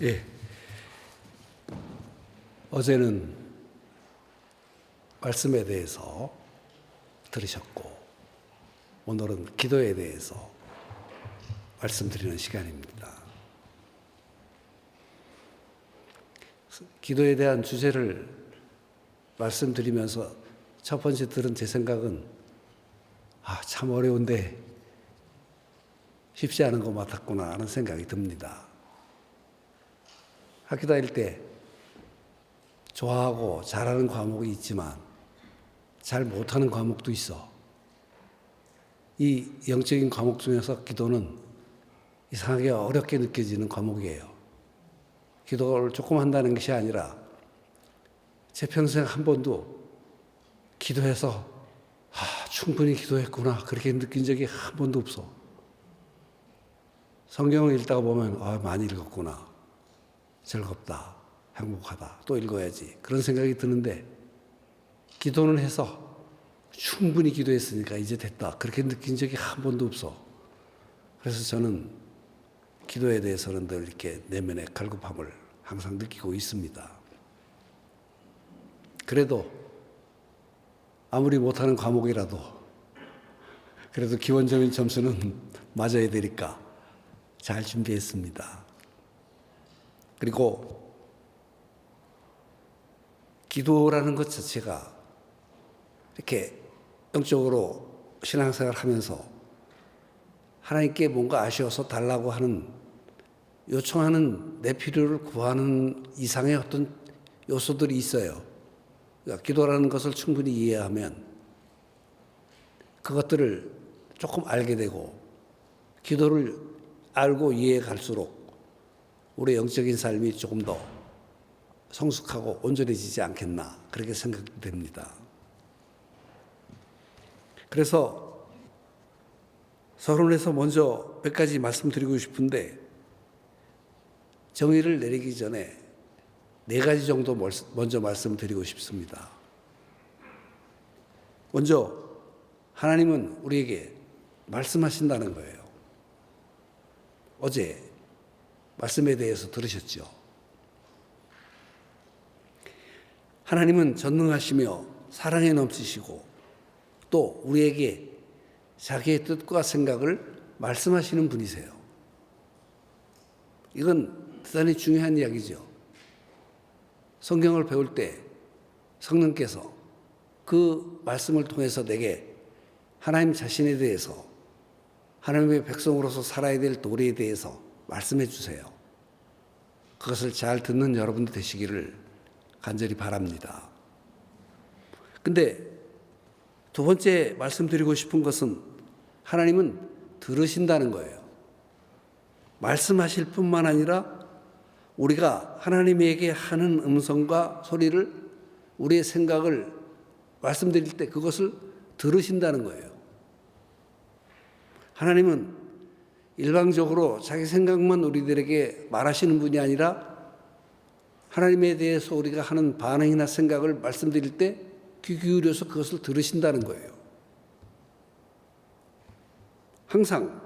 예. 어제는 말씀에 대해서 들으셨고, 오늘은 기도에 대해서 말씀드리는 시간입니다. 기도에 대한 주제를 말씀드리면서 첫 번째 들은 제 생각은, 참 어려운데 쉽지 않은 것 같았구나 하는 생각이 듭니다. 학교 다닐 때 좋아하고 잘하는 과목이 있지만 잘 못하는 과목도 있어. 이 영적인 과목 중에서 기도는 이상하게 어렵게 느껴지는 과목이에요. 기도를 조금 한다는 것이 아니라 제 평생 한 번도 기도해서 충분히 기도했구나 그렇게 느낀 적이 한 번도 없어. 성경을 읽다가 보면 많이 읽었구나, 즐겁다, 행복하다, 또 읽어야지 그런 생각이 드는데, 기도는 해서 충분히 기도했으니까 이제 됐다 그렇게 느낀 적이 한 번도 없어. 그래서 저는 기도에 대해서는 늘 이렇게 내면의 갈급함을 항상 느끼고 있습니다. 그래도 아무리 못하는 과목이라도 그래도 기본적인 점수는 맞아야 되니까 잘 준비했습니다. 그리고 기도라는 것 자체가 이렇게 영적으로 신앙생활을 하면서 하나님께 뭔가 아쉬워서 달라고 하는, 요청하는 내 필요를 구하는 이상의 어떤 요소들이 있어요. 그러니까 기도라는 것을 충분히 이해하면 그것들을 조금 알게 되고, 기도를 알고 이해해 갈수록 우리 영적인 삶이 조금 더 성숙하고 온전해지지 않겠나 그렇게 생각됩니다. 그래서 서론에서 먼저 몇 가지 말씀드리고 싶은데, 정의를 내리기 전에 4가지 정도 먼저 말씀드리고 싶습니다. 먼저 하나님은 우리에게 말씀하신다는 거예요. 어제 말씀에 대해서 들으셨죠? 하나님은 전능하시며 사랑에 넘치시고 또 우리에게 자기의 뜻과 생각을 말씀하시는 분이세요. 이건 대단히 중요한 이야기죠. 성경을 배울 때 성령께서 그 말씀을 통해서 내게 하나님 자신에 대해서, 하나님의 백성으로서 살아야 될 도리에 대해서 말씀해 주세요. 그것을 잘 듣는 여러분들 되시기를 간절히 바랍니다. 근데 두 번째 말씀드리고 싶은 것은, 하나님은 들으신다는 거예요. 말씀하실 뿐만 아니라 우리가 하나님에게 하는 음성과 소리를, 우리의 생각을 말씀드릴 때 그것을 들으신다는 거예요. 하나님은 일방적으로 자기 생각만 우리들에게 말하시는 분이 아니라, 하나님에 대해서 우리가 하는 반응이나 생각을 말씀드릴 때 귀 기울여서 그것을 들으신다는 거예요. 항상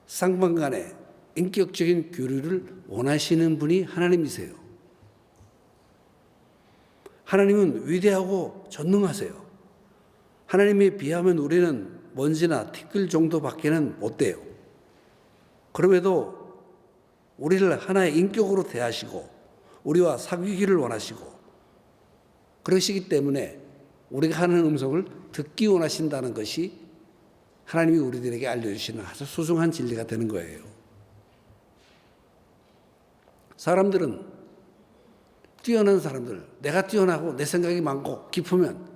쌍방간에 인격적인 교류를 원하시는 분이 하나님이세요. 하나님은 위대하고 전능하세요. 하나님에 비하면 우리는 먼지나 티끌 정도밖에는 못 돼요. 그럼에도 우리를 하나의 인격으로 대하시고 우리와 사귀기를 원하시고 그러시기 때문에 우리가 하는 음성을 듣기 원하신다는 것이 하나님이 우리들에게 알려주시는 아주 소중한 진리가 되는 거예요. 사람들은, 뛰어난 사람들, 내가 뛰어나고 내 생각이 많고 깊으면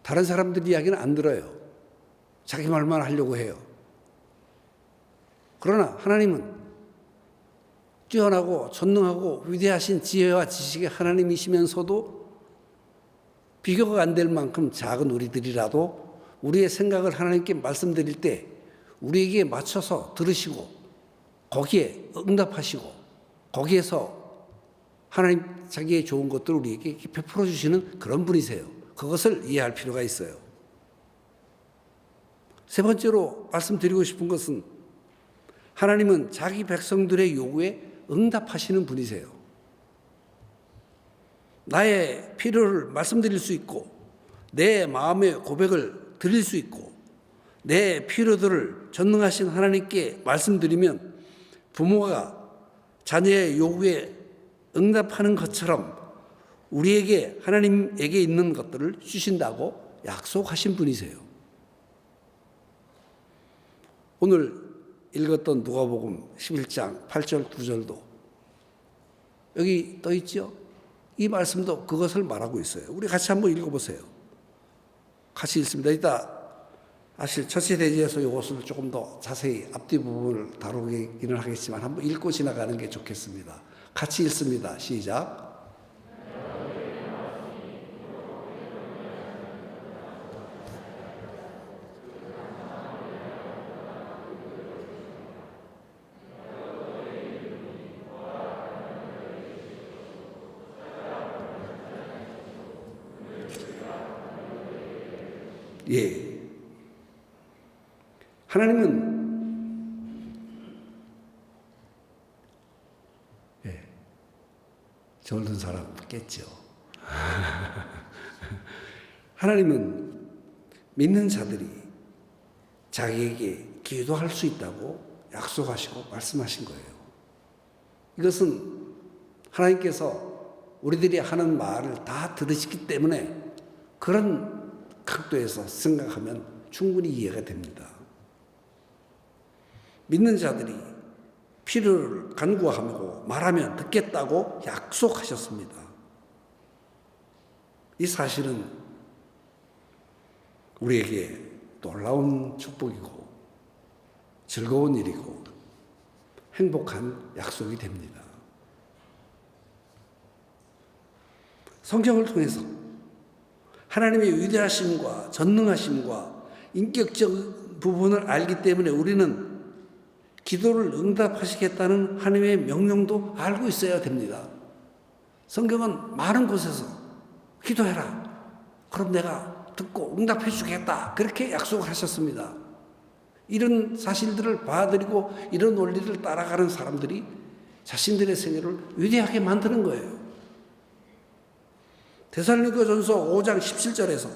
다른 사람들 이야기는 안 들어요. 자기 말만 하려고 해요. 그러나 하나님은 뛰어나고 전능하고 위대하신 지혜와 지식의 하나님이시면서도 비교가 안 될 만큼 작은 우리들이라도 우리의 생각을 하나님께 말씀드릴 때 우리에게 맞춰서 들으시고 거기에 응답하시고 거기에서 하나님 자기의 좋은 것들을 우리에게 베풀어 주시는 그런 분이세요. 그것을 이해할 필요가 있어요. 세 번째로 말씀드리고 싶은 것은, 하나님은 자기 백성들의 요구에 응답하시는 분이세요. 나의 필요를 말씀드릴 수 있고 내 마음의 고백을 드릴 수 있고 내 필요들을 전능하신 하나님께 말씀드리면 부모가 자녀의 요구에 응답하는 것처럼 우리에게 하나님에게 있는 것들을 주신다고 약속하신 분이세요. 오늘 읽었던 누가복음 11장 8절 9절도 여기 떠 있죠? 이 말씀도 그것을 말하고 있어요. 우리 같이 한번 읽어보세요. 같이 읽습니다. 이따 사실 첫세대지에서 이것을 조금 더 자세히 앞뒤 부분을 다루기는 하겠지만 한번 읽고 지나가는 게 좋겠습니다. 같이 읽습니다. 시작. 예. 하나님은 젊은 사람 깼죠. 하나님은 믿는 자들이 자기에게 기도할 수 있다고 약속하시고 말씀하신 거예요. 이것은 하나님께서 우리들이 하는 말을 다 들으시기 때문에 그런 각도에서 생각하면 충분히 이해가 됩니다. 믿는 자들이 필요를 간구하고 말하면 듣겠다고 약속하셨습니다. 이 사실은 우리에게 놀라운 축복이고 즐거운 일이고 행복한 약속이 됩니다. 성경을 통해서 하나님의 위대하심과 전능하심과 인격적 부분을 알기 때문에 우리는 기도를 응답하시겠다는 하나님의 명령도 알고 있어야 됩니다. 성경은 많은 곳에서 기도해라. 그럼 내가 듣고 응답해 주겠다. 그렇게 약속을 하셨습니다. 이런 사실들을 봐드리고 이런 원리를 따라가는 사람들이 자신들의 생애를 위대하게 만드는 거예요. 데살로니가전서 5장 17절에서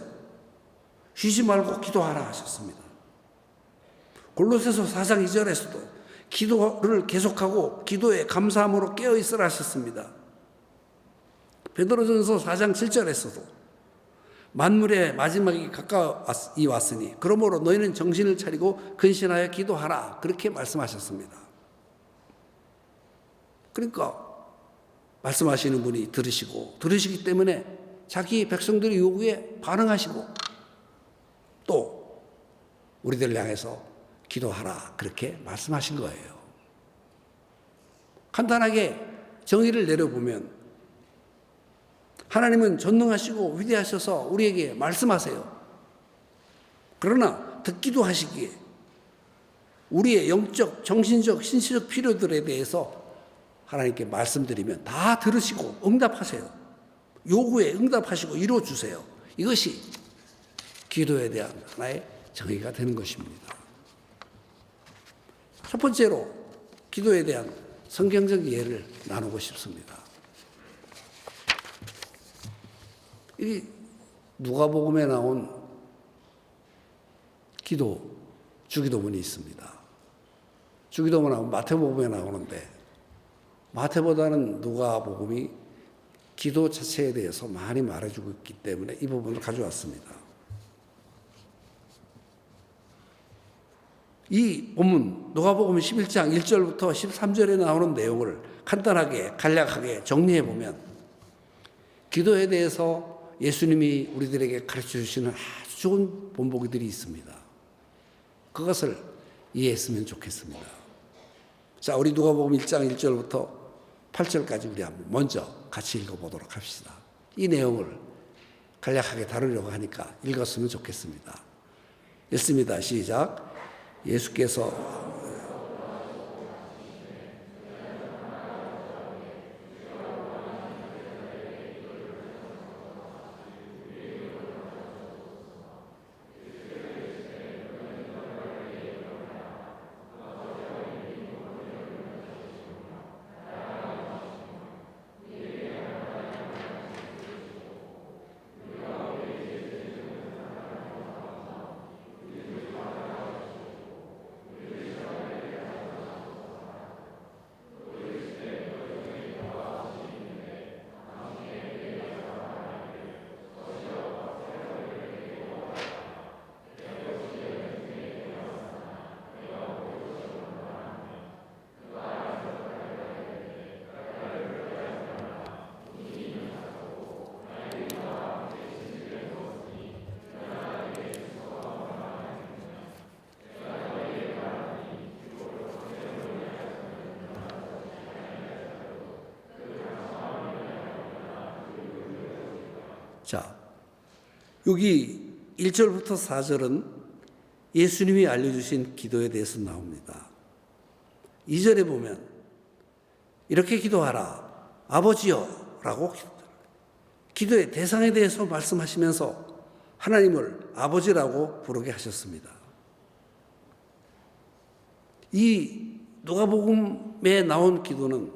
쉬지 말고 기도하라 하셨습니다. 골로새서 4장 2절에서도 기도를 계속하고 기도에 감사함으로 깨어있으라 하셨습니다. 베드로전서 4장 7절에서도 만물의 마지막이 가까이 왔으니 그러므로 너희는 정신을 차리고 근신하여 기도하라 그렇게 말씀하셨습니다. 그러니까 말씀하시는 분이 들으시기 때문에 자기 백성들의 요구에 반응하시고 또 우리들을 향해서 기도하라 그렇게 말씀하신 거예요. 간단하게 정의를 내려보면 하나님은 전능하시고 위대하셔서 우리에게 말씀하세요. 그러나 듣기도 하시기에 우리의 영적, 정신적, 신체적 필요들에 대해서 하나님께 말씀드리면 다 들으시고 응답하세요. 요구에 응답하시고 이루어주세요. 이것이 기도에 대한 하나의 정의가 되는 것입니다. 첫 번째로 기도에 대한 성경적 예를 나누고 싶습니다. 이 누가복음에 나온 주기도문이 있습니다. 주기도문은 마태복음에 나오는데 마태보다는 누가복음이 기도 자체에 대해서 많이 말해주고 있기 때문에 이 부분을 가져왔습니다. 이 본문 누가복음 11장 1절부터 13절에 나오는 내용을 간단하게 간략하게 정리해 보면 기도에 대해서 예수님이 우리들에게 가르쳐 주시는 아주 좋은 본보기들이 있습니다. 그것을 이해했으면 좋겠습니다. 자, 우리 누가복음 1장 1절부터 8절까지 우리 한번 먼저 같이 읽어보도록 합시다. 이 내용을 간략하게 다루려고 하니까 읽었으면 좋겠습니다. 읽습니다. 시작. 예수께서 자, 여기 1절부터 4절은 예수님이 알려주신 기도에 대해서 나옵니다. 2절에 보면 이렇게 기도하라. 아버지여 라고 기도의 대상에 대해서 말씀하시면서 하나님을 아버지라고 부르게 하셨습니다. 이 누가복음에 나온 기도는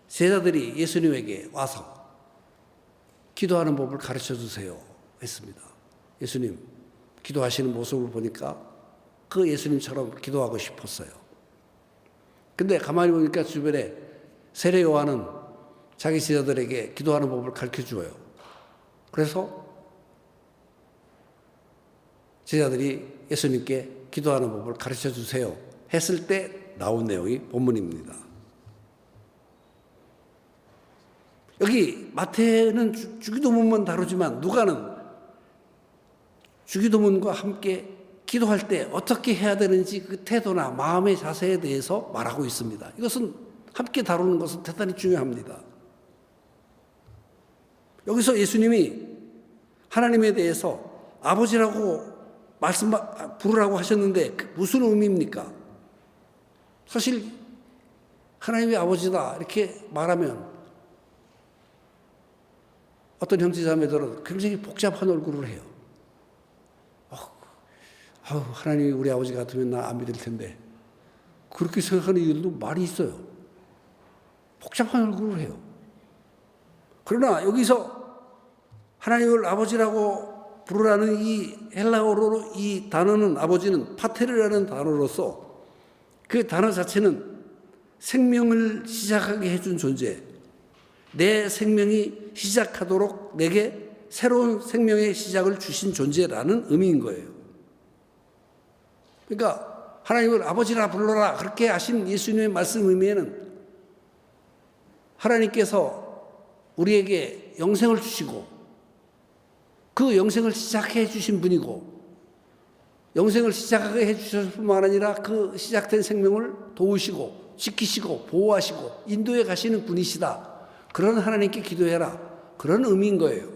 제자들이 예수님에게 와서 기도하는 법을 가르쳐 주세요 했습니다. 예수님 기도하시는 모습을 보니까 그 예수님처럼 기도하고 싶었어요. 근데 가만히 보니까 주변에 세례 요한은 자기 제자들에게 기도하는 법을 가르쳐 줘요. 그래서 제자들이 예수님께 기도하는 법을 가르쳐 주세요 했을 때 나온 내용이 본문입니다. 여기 마태는 주기도문만 다루지만 누가는 주기도문과 함께 기도할 때 어떻게 해야 되는지 그 태도나 마음의 자세에 대해서 말하고 있습니다. 이것은 함께 다루는 것은 대단히 중요합니다. 여기서 예수님이 하나님에 대해서 아버지라고 부르라고 하셨는데 무슨 의미입니까? 사실 하나님이 아버지다 이렇게 말하면 어떤 형제자매들은 굉장히 복잡한 얼굴을 해요. 하나님이 우리 아버지 같으면 나 안 믿을 텐데 그렇게 생각하는 이들도 많이 있어요. 복잡한 얼굴을 해요. 그러나 여기서 하나님을 아버지라고 부르라는 이 헬라어로 이 단어는 아버지는 파테르라는 단어로서 그 단어 자체는 생명을 시작하게 해준 존재, 내 생명이 시작하도록 내게 새로운 생명의 시작을 주신 존재라는 의미인 거예요. 그러니까 하나님을 아버지라 불러라 그렇게 하신 예수님의 말씀 의미에는 하나님께서 우리에게 영생을 주시고 그 영생을 시작해 주신 분이고 영생을 시작하게 해 주셨을 뿐만 아니라 그 시작된 생명을 도우시고 지키시고 보호하시고 인도해 가시는 분이시다. 그런 하나님께 기도해라. 그런 의미인 거예요.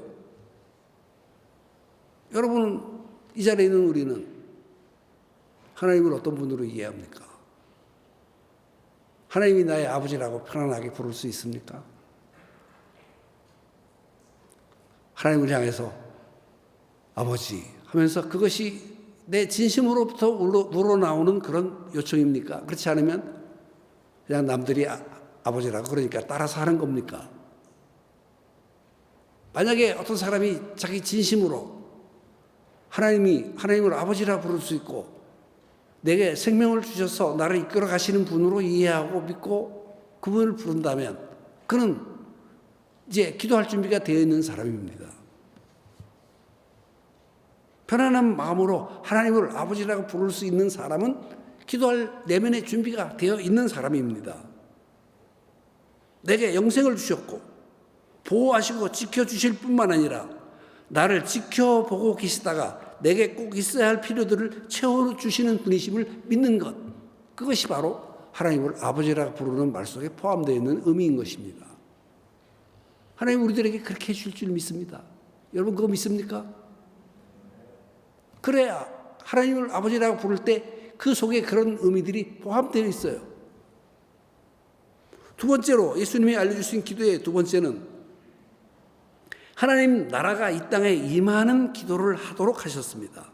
여러분 이 자리에 있는 우리는 하나님을 어떤 분으로 이해합니까? 하나님이 나의 아버지라고 편안하게 부를 수 있습니까? 하나님을 향해서 아버지 하면서 그것이 내 진심으로부터 우러나오는 그런 요청입니까? 그렇지 않으면 그냥 남들이 아버지라고 그러니까 따라서 하는 겁니까? 만약에 어떤 사람이 자기 진심으로 하나님을 아버지라 부를 수 있고 내게 생명을 주셔서 나를 이끌어 가시는 분으로 이해하고 믿고 그분을 부른다면 그는 이제 기도할 준비가 되어 있는 사람입니다. 편안한 마음으로 하나님을 아버지라고 부를 수 있는 사람은 기도할 내면의 준비가 되어 있는 사람입니다. 내게 영생을 주셨고 보호하시고 지켜주실 뿐만 아니라 나를 지켜보고 계시다가 내게 꼭 있어야 할 필요들을 채워주시는 분이심을 믿는 것, 그것이 바로 하나님을 아버지라고 부르는 말 속에 포함되어 있는 의미인 것입니다. 하나님 우리들에게 그렇게 해줄 줄 믿습니다. 여러분 그거 믿습니까? 그래야 하나님을 아버지라고 부를 때 그 속에 그런 의미들이 포함되어 있어요. 두 번째로 예수님이 알려주신 기도의 두 번째는 하나님 나라가 이 땅에 임하는 기도를 하도록 하셨습니다.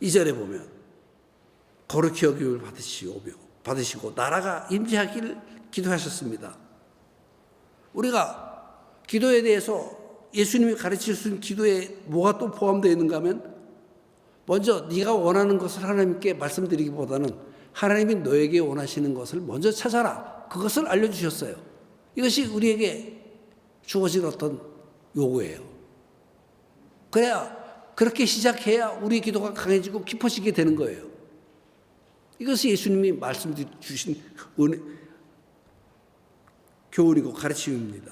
2절에 보면 거룩히 여김을 받으시고 나라가 임재하기를 기도하셨습니다. 우리가 기도에 대해서 예수님이 가르치신 기도에 뭐가 또 포함되어 있는가 하면 먼저 네가 원하는 것을 하나님께 말씀드리기보다는 하나님이 너에게 원하시는 것을 먼저 찾아라. 그것을 알려주셨어요. 이것이 우리에게 주어진 어떤 요구예요. 그래야 그렇게 시작해야 우리 기도가 강해지고 깊어지게 되는 거예요. 이것이 예수님이 말씀 주신 교훈이고 가르침입니다.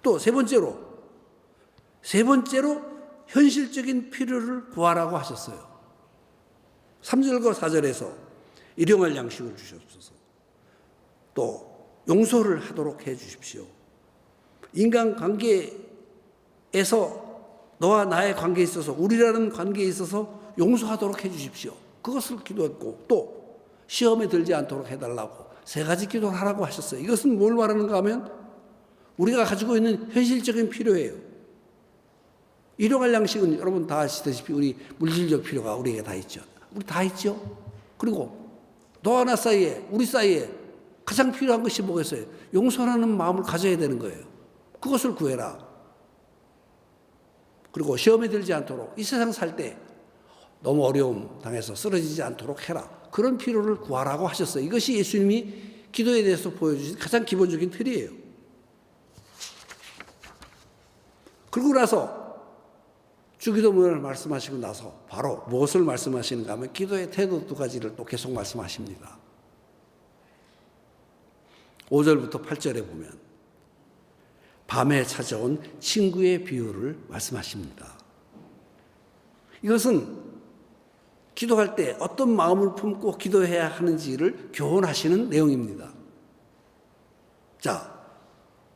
또 세 번째로 현실적인 필요를 구하라고 하셨어요. 3절과 4절에서 일용할 양식을 주셨소서. 또 용서를 하도록 해 주십시오. 인간관계에서 너와 나의 관계에 있어서 우리라는 관계에 있어서 용서하도록 해 주십시오. 그것을 기도했고 또 시험에 들지 않도록 해달라고 3가지 기도를 하라고 하셨어요. 이것은 뭘 말하는가 하면 우리가 가지고 있는 현실적인 필요예요. 일용할 양식은 여러분 다 아시다시피 우리 물질적 필요가 우리에게 다 있죠. 우리 다 있죠. 그리고 너와 나 사이에 우리 사이에 가장 필요한 것이 뭐겠어요? 용서하는 마음을 가져야 되는 거예요. 그것을 구해라. 그리고 시험에 들지 않도록 이 세상 살 때 너무 어려움 당해서 쓰러지지 않도록 해라. 그런 필요를 구하라고 하셨어요. 이것이 예수님이 기도에 대해서 보여주신 가장 기본적인 틀이에요. 그러고 나서 주기도문을 말씀하시고 나서 바로 무엇을 말씀하시는가 하면 기도의 태도 2가지를 또 계속 말씀하십니다. 5절부터 8절에 보면 밤에 찾아온 친구의 비유를 말씀하십니다. 이것은 기도할 때 어떤 마음을 품고 기도해야 하는지를 교훈하시는 내용입니다. 자,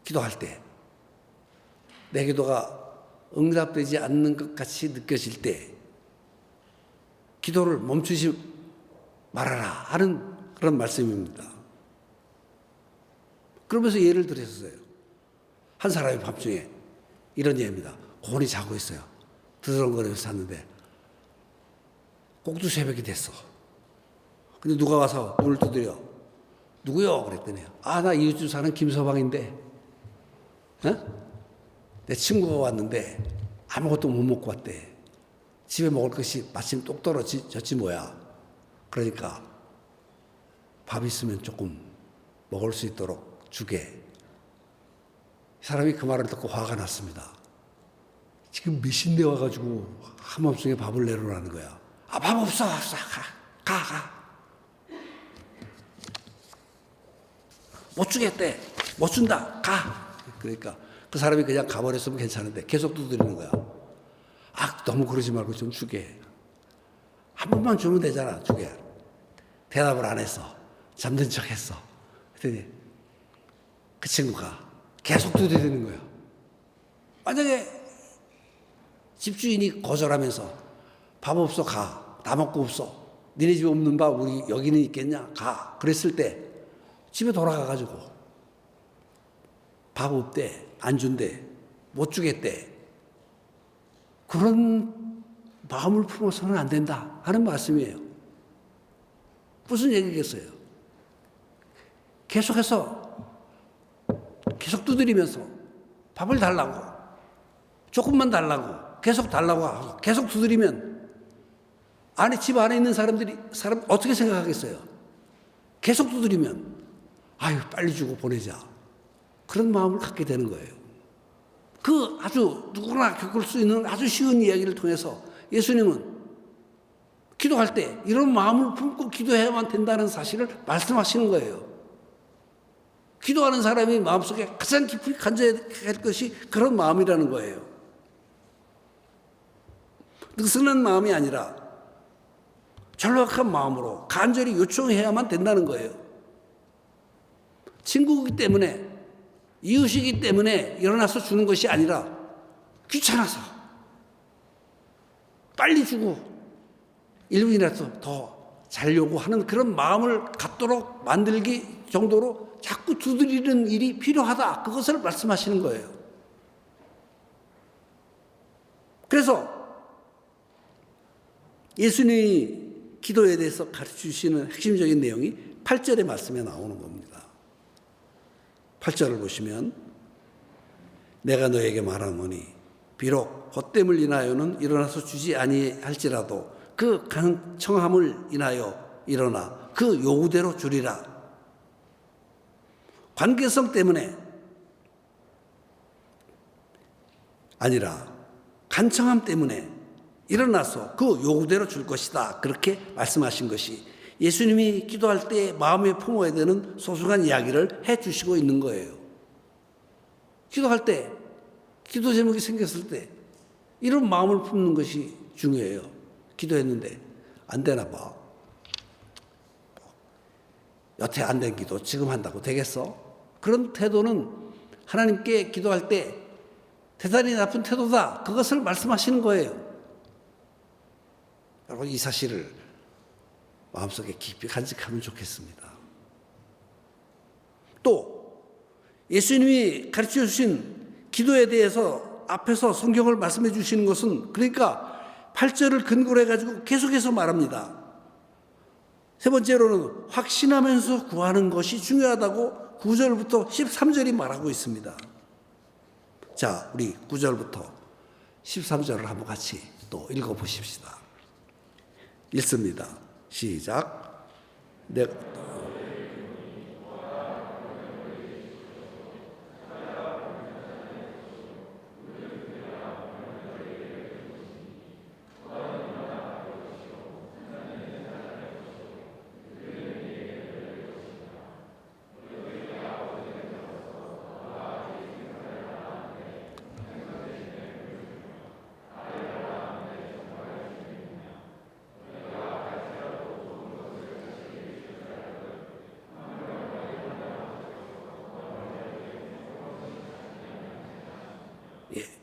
기도할 때 내 기도가 응답되지 않는 것 같이 느껴질 때 기도를 멈추지 말아라 하는 그런 말씀입니다. 그러면서 예를 들었어요. 한 사람이 밤중에 이런 예입니다. 곤히 자고 있어요. 드드렁거리면서 잤는데 꼭두 새벽이 됐어. 근데 누가 와서 문을 두드려. 누구요? 그랬더니 나 이웃집 사는 김서방인데 내 친구가 왔는데 아무것도 못 먹고 왔대. 집에 먹을 것이 마침 똑 떨어졌지 뭐야. 그러니까 밥 있으면 조금 먹을 수 있도록 주게. 사람이 그 말을 듣고 화가 났습니다. 지금 몇 시인데 와가지고 한밤중에 밥을 내놓으라는 거야. 밥 없어. 가. 못 주겠대. 못 준다. 가. 그러니까 그 사람이 그냥 가버렸으면 괜찮은데 계속 두드리는 거야. 너무 그러지 말고 좀 주게. 한 번만 주면 되잖아. 주게. 대답을 안 했어. 잠든 척 했어. 그랬더니 그 친구가 계속 두드리는 거야. 만약에 집주인이 거절하면서 밥 없어 가. 다 먹고 없어. 니네 집에 없는 밥 우리 여기는 있겠냐? 가. 그랬을 때 집에 돌아가가지고 밥 없대. 안 준대. 못 주겠대. 그런 마음을 품어서는 안 된다 하는 말씀이에요. 무슨 얘기겠어요? 계속 두드리면서 밥을 달라고, 조금만 달라고, 계속 달라고 하고 계속 두드리면 집 안에 있는 사람 어떻게 생각하겠어요? 계속 두드리면 빨리 주고 보내자. 그런 마음을 갖게 되는 거예요. 그 아주 누구나 겪을 수 있는 아주 쉬운 이야기를 통해서 예수님은 기도할 때 이런 마음을 품고 기도해야만 된다는 사실을 말씀하시는 거예요. 기도하는 사람이 마음속에 가장 깊이 간절해야 할 것이 그런 마음이라는 거예요. 느슨한 마음이 아니라 절박한 마음으로 간절히 요청해야만 된다는 거예요. 친구이기 때문에, 이웃이기 때문에 일어나서 주는 것이 아니라 귀찮아서 빨리 주고 1분이라도 더 자려고 하는 그런 마음을 갖도록 만들기 정도로 자꾸 두드리는 일이 필요하다. 그것을 말씀하시는 거예요. 그래서 예수님이 기도에 대해서 가르치시는 핵심적인 내용이 8절의 말씀에 나오는 겁니다. 8절을 보시면 내가 너에게 말하노니 비록 헛됨을 인하여는 일어나서 주지 아니할지라도 그 간청함을 인하여 일어나 그 요구대로 주리라. 관계성 때문에 아니라 간청함 때문에 일어나서 그 요구대로 줄 것이다. 그렇게 말씀하신 것이 예수님이 기도할 때 마음에 품어야 되는 소중한 이야기를 해주시고 있는 거예요. 기도할 때, 기도 제목이 생겼을 때 이런 마음을 품는 것이 중요해요. 기도했는데 안 되나 봐. 여태 안 된 기도 지금 한다고 되겠어? 그런 태도는 하나님께 기도할 때 대단히 나쁜 태도다. 그것을 말씀하시는 거예요. 여러분 이 사실을 마음속에 깊이 간직하면 좋겠습니다. 또 예수님이 가르쳐 주신 기도에 대해서 앞에서 성경을 말씀해 주시는 것은 그러니까 8절을 근거로 해가지고 계속해서 말합니다. 세 번째로는 확신하면서 구하는 것이 중요하다고 9절부터 13절이 말하고 있습니다. 자, 우리 9절부터 13절을 한번 같이 또 읽어보십시다. 읽습니다. 시작.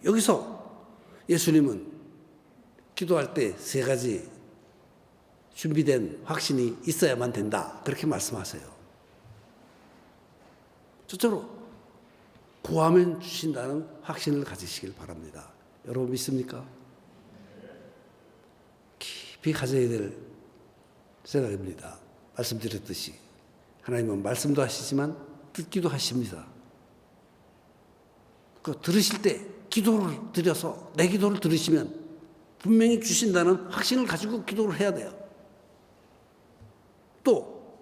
여기서 예수님은 기도할 때 세 가지 준비된 확신이 있어야만 된다. 그렇게 말씀하세요. 첫째로 구하면 주신다는 확신을 가지시길 바랍니다. 여러분 믿습니까? 깊이 가져야 될 생각입니다. 말씀드렸듯이 하나님은 말씀도 하시지만 듣기도 하십니다. 그 들으실 때 기도를 드려서 내 기도를 들으시면 분명히 주신다는 확신을 가지고 기도를 해야 돼요. 또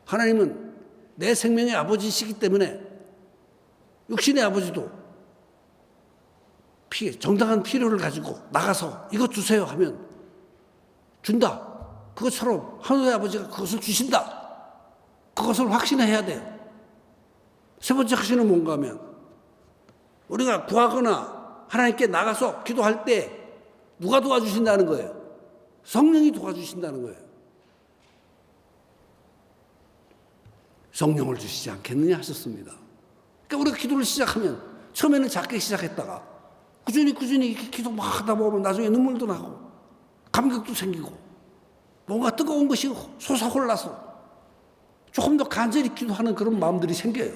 하나님은 내 생명의 아버지시기 때문에 육신의 아버지도 정당한 필요를 가지고 나가서 이것 주세요 하면 준다. 그것처럼 하늘의 아버지가 그것을 주신다. 그것을 확신해야 돼요. 세 번째 확신은 뭔가 하면 우리가 구하거나 하나님께 나가서 기도할 때 누가 도와주신다는 거예요? 성령이 도와주신다는 거예요. 성령을 주시지 않겠느냐 하셨습니다. 그러니까 우리가 기도를 시작하면 처음에는 작게 시작했다가 꾸준히 기도 막 하다 보면 나중에 눈물도 나고 감격도 생기고 뭔가 뜨거운 것이 솟아올라서 조금 더 간절히 기도하는 그런 마음들이 생겨요.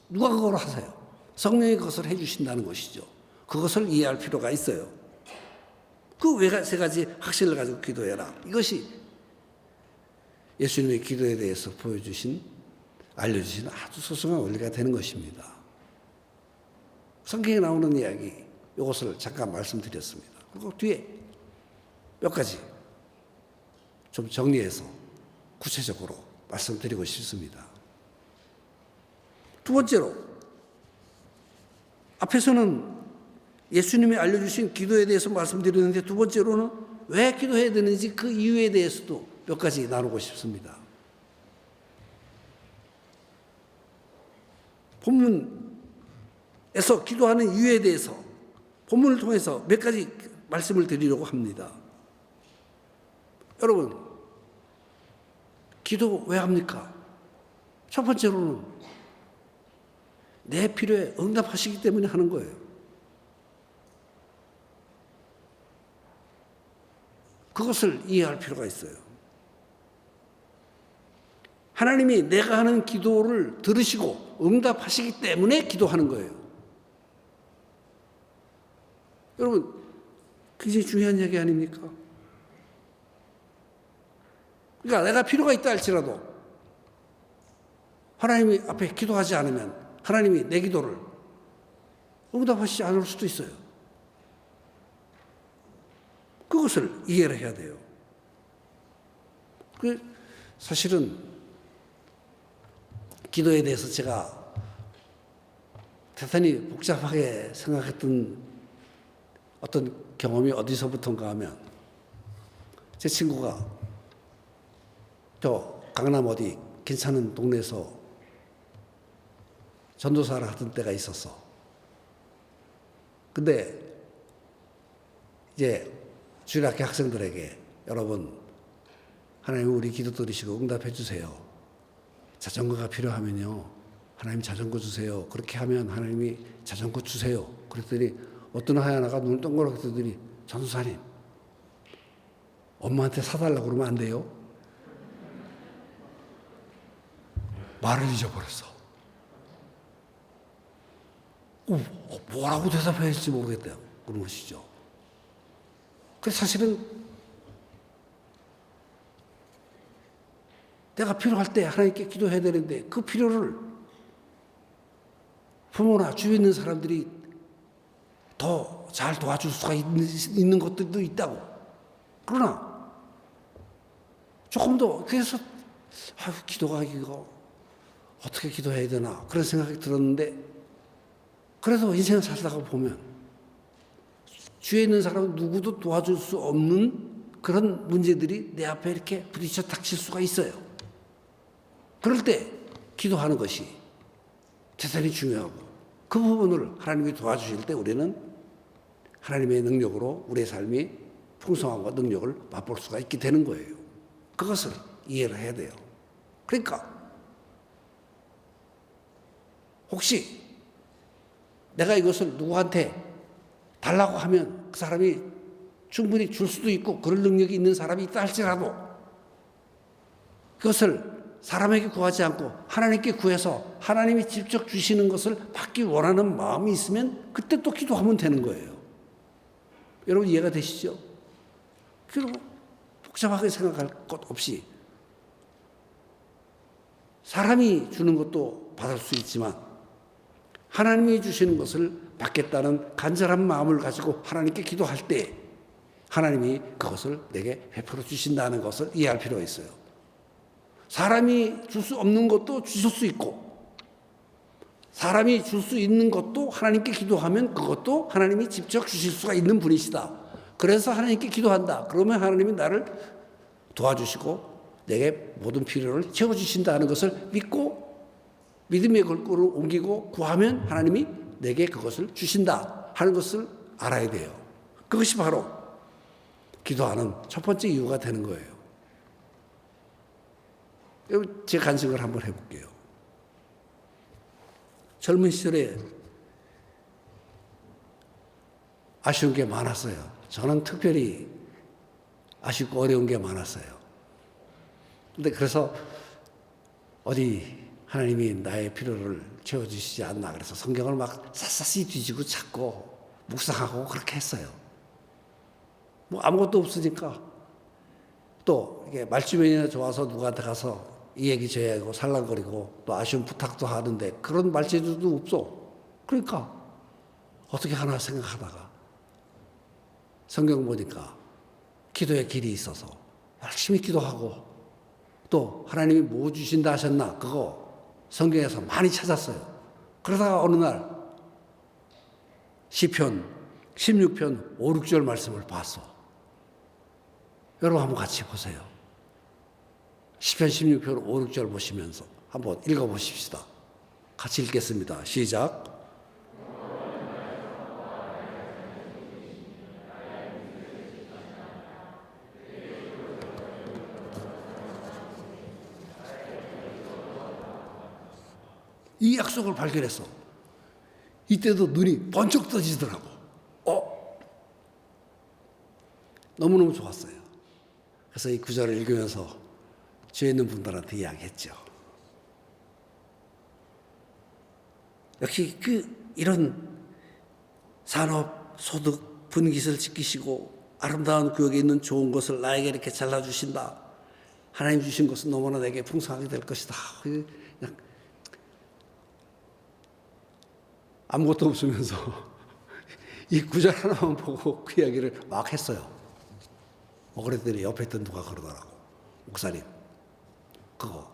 누가 그걸 하세요? 성령이 그것을 해주신다는 것이죠. 그것을 이해할 필요가 있어요. 그 세 가지 확신을 가지고 기도해라. 이것이 예수님의 기도에 대해서 알려주신 아주 소중한 원리가 되는 것입니다. 성경에 나오는 이야기, 이것을 잠깐 말씀드렸습니다. 그리고 뒤에 몇 가지 좀 정리해서 구체적으로 말씀드리고 싶습니다. 두 번째로, 앞에서는 예수님이 알려주신 기도에 대해서 말씀드렸는데 두 번째로는 왜 기도해야 되는지 그 이유에 대해서도 몇 가지 나누고 싶습니다. 본문에서 기도하는 이유에 대해서 본문을 통해서 몇 가지 말씀을 드리려고 합니다. 여러분, 기도 왜 합니까? 첫 번째로는 내 필요에 응답하시기 때문에 하는 거예요. 그것을 이해할 필요가 있어요. 하나님이 내가 하는 기도를 들으시고 응답하시기 때문에 기도하는 거예요. 여러분, 굉장히 중요한 얘기 아닙니까? 그러니까 내가 필요가 있다 할지라도 하나님이 앞에 기도하지 않으면 하나님이 내 기도를 응답하시지 않을 수도 있어요. 그것을 이해를 해야 돼요. 사실은 기도에 대해서 제가 대단히 복잡하게 생각했던 어떤 경험이 어디서부터인가 하면 제 친구가 저 강남 어디 괜찮은 동네에서 전도사를 하던 때가 있었어. 근데 이제 주일학교 학생들에게 여러분 하나님 우리 기도 들으시고 응답해 주세요. 자전거가 필요하면요 하나님 자전거 주세요. 그렇게 하면 하나님이 자전거 주세요. 그랬더니 어떤 하나가 눈을 동그랗게 뜨더니 전도사님, 엄마한테 사달라고 그러면 안 돼요? 말을 잊어버렸어. 뭐라고 대답해야 할지 모르겠대요. 그런 것이죠. 그래서 사실은 내가 필요할 때 하나님께 기도해야 되는데 그 필요를 부모나 주위에 있는 사람들이 더 잘 도와줄 수가 있는 것들도 있다고. 그러나 조금 더 그래서 기도가 이거 어떻게 기도해야 되나 그런 생각이 들었는데 그래도 인생을 살다가 보면 주위에 있는 사람은 누구도 도와줄 수 없는 그런 문제들이 내 앞에 이렇게 부딪혀 닥칠 수가 있어요. 그럴 때 기도하는 것이 대단히 중요하고 그 부분을 하나님이 도와주실 때 우리는 하나님의 능력으로 우리의 삶이 풍성함과 능력을 맛볼 수가 있게 되는 거예요. 그것을 이해를 해야 돼요. 그러니까 혹시 내가 이것을 누구한테 달라고 하면 그 사람이 충분히 줄 수도 있고 그럴 능력이 있는 사람이 있다 할지라도 그것을 사람에게 구하지 않고 하나님께 구해서 하나님이 직접 주시는 것을 받기 원하는 마음이 있으면 그때 또 기도하면 되는 거예요. 여러분 이해가 되시죠? 그리고 복잡하게 생각할 것 없이 사람이 주는 것도 받을 수 있지만 하나님이 주시는 것을 받겠다는 간절한 마음을 가지고 하나님께 기도할 때 하나님이 그것을 내게 베풀어 주신다는 것을 이해할 필요가 있어요. 사람이 줄 수 없는 것도 주실 수 있고 사람이 줄 수 있는 것도 하나님께 기도하면 그것도 하나님이 직접 주실 수가 있는 분이시다. 그래서 하나님께 기도한다. 그러면 하나님이 나를 도와주시고 내게 모든 필요를 채워주신다는 것을 믿고 믿음의 걸음으로 옮기고 구하면 하나님이 내게 그것을 주신다 하는 것을 알아야 돼요. 그것이 바로 기도하는 첫 번째 이유가 되는 거예요. 제 간증을 한번 해볼게요. 젊은 시절에 아쉬운 게 많았어요. 저는 특별히 아쉽고 어려운 게 많았어요. 근데 그래서 어디 하나님이 나의 필요를 채워주시지 않나 그래서 성경을 막 샅샅이 뒤지고 찾고 묵상하고 그렇게 했어요. 뭐 아무것도 없으니까 또 이게 말주변이나 좋아서 누구한테 가서 이 얘기 저 얘기하고 살랑거리고 또 아쉬운 부탁도 하는데 그런 말재주도 없어. 그러니까 어떻게 하나 생각하다가 성경 보니까 기도의 길이 있어서 열심히 기도하고 또 하나님이 뭐 주신다 하셨나 그거 성경에서 많이 찾았어요. 그러다가 어느 날 시편 16편 5, 6절 말씀을 봤어. 여러분 한번 같이 보세요. 시편 16편 5, 6절 보시면서 한번 읽어보십시다. 같이 읽겠습니다. 시작. 이 약속을 발견했어. 이때도 눈이 번쩍 떠지더라고. 너무너무 좋았어요. 그래서 이 구절을 읽으면서 주위에 있는 분들한테 이야기했죠. 역시 이런 산업, 소득, 분깃을 지키시고 아름다운 구역에 있는 좋은 것을 나에게 이렇게 잘라주신다. 하나님 주신 것은 너무나 내게 풍성하게 될 것이다. 그냥 아무것도 없으면서 이 구절 하나만 보고 그 이야기를 막 했어요. 그랬더니 옆에 있던 누가 그러더라고. 목사님, 그거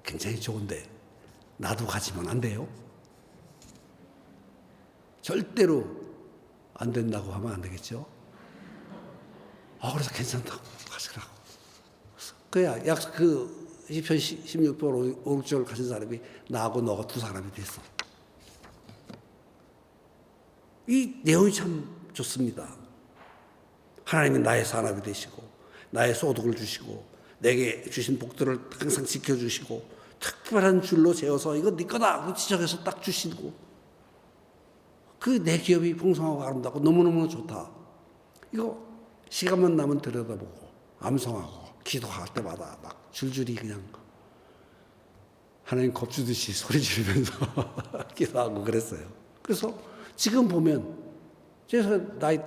굉장히 좋은데 나도 가지면 안 돼요? 절대로 안 된다고 하면 안 되겠죠? 그래서 괜찮다고 하시라고. 그야 시편 16편 5, 6절 가진 사람이 나하고 너가 두 사람이 됐어. 이 내용이 참 좋습니다. 하나님이 나의 산업이 되시고 나의 소득을 주시고 내게 주신 복들을 항상 지켜주시고 특별한 줄로 재어서 이거 네 거다 지적해서 딱 주시고 그 내 기업이 풍성하고 아름답고 너무너무 좋다. 이거 시간만 나면 들여다보고 암송하고 기도할 때마다 막 줄줄이 그냥 하나님 겁주듯이 소리 지르면서 기도하고 그랬어요. 그래서 지금 보면 제가 나이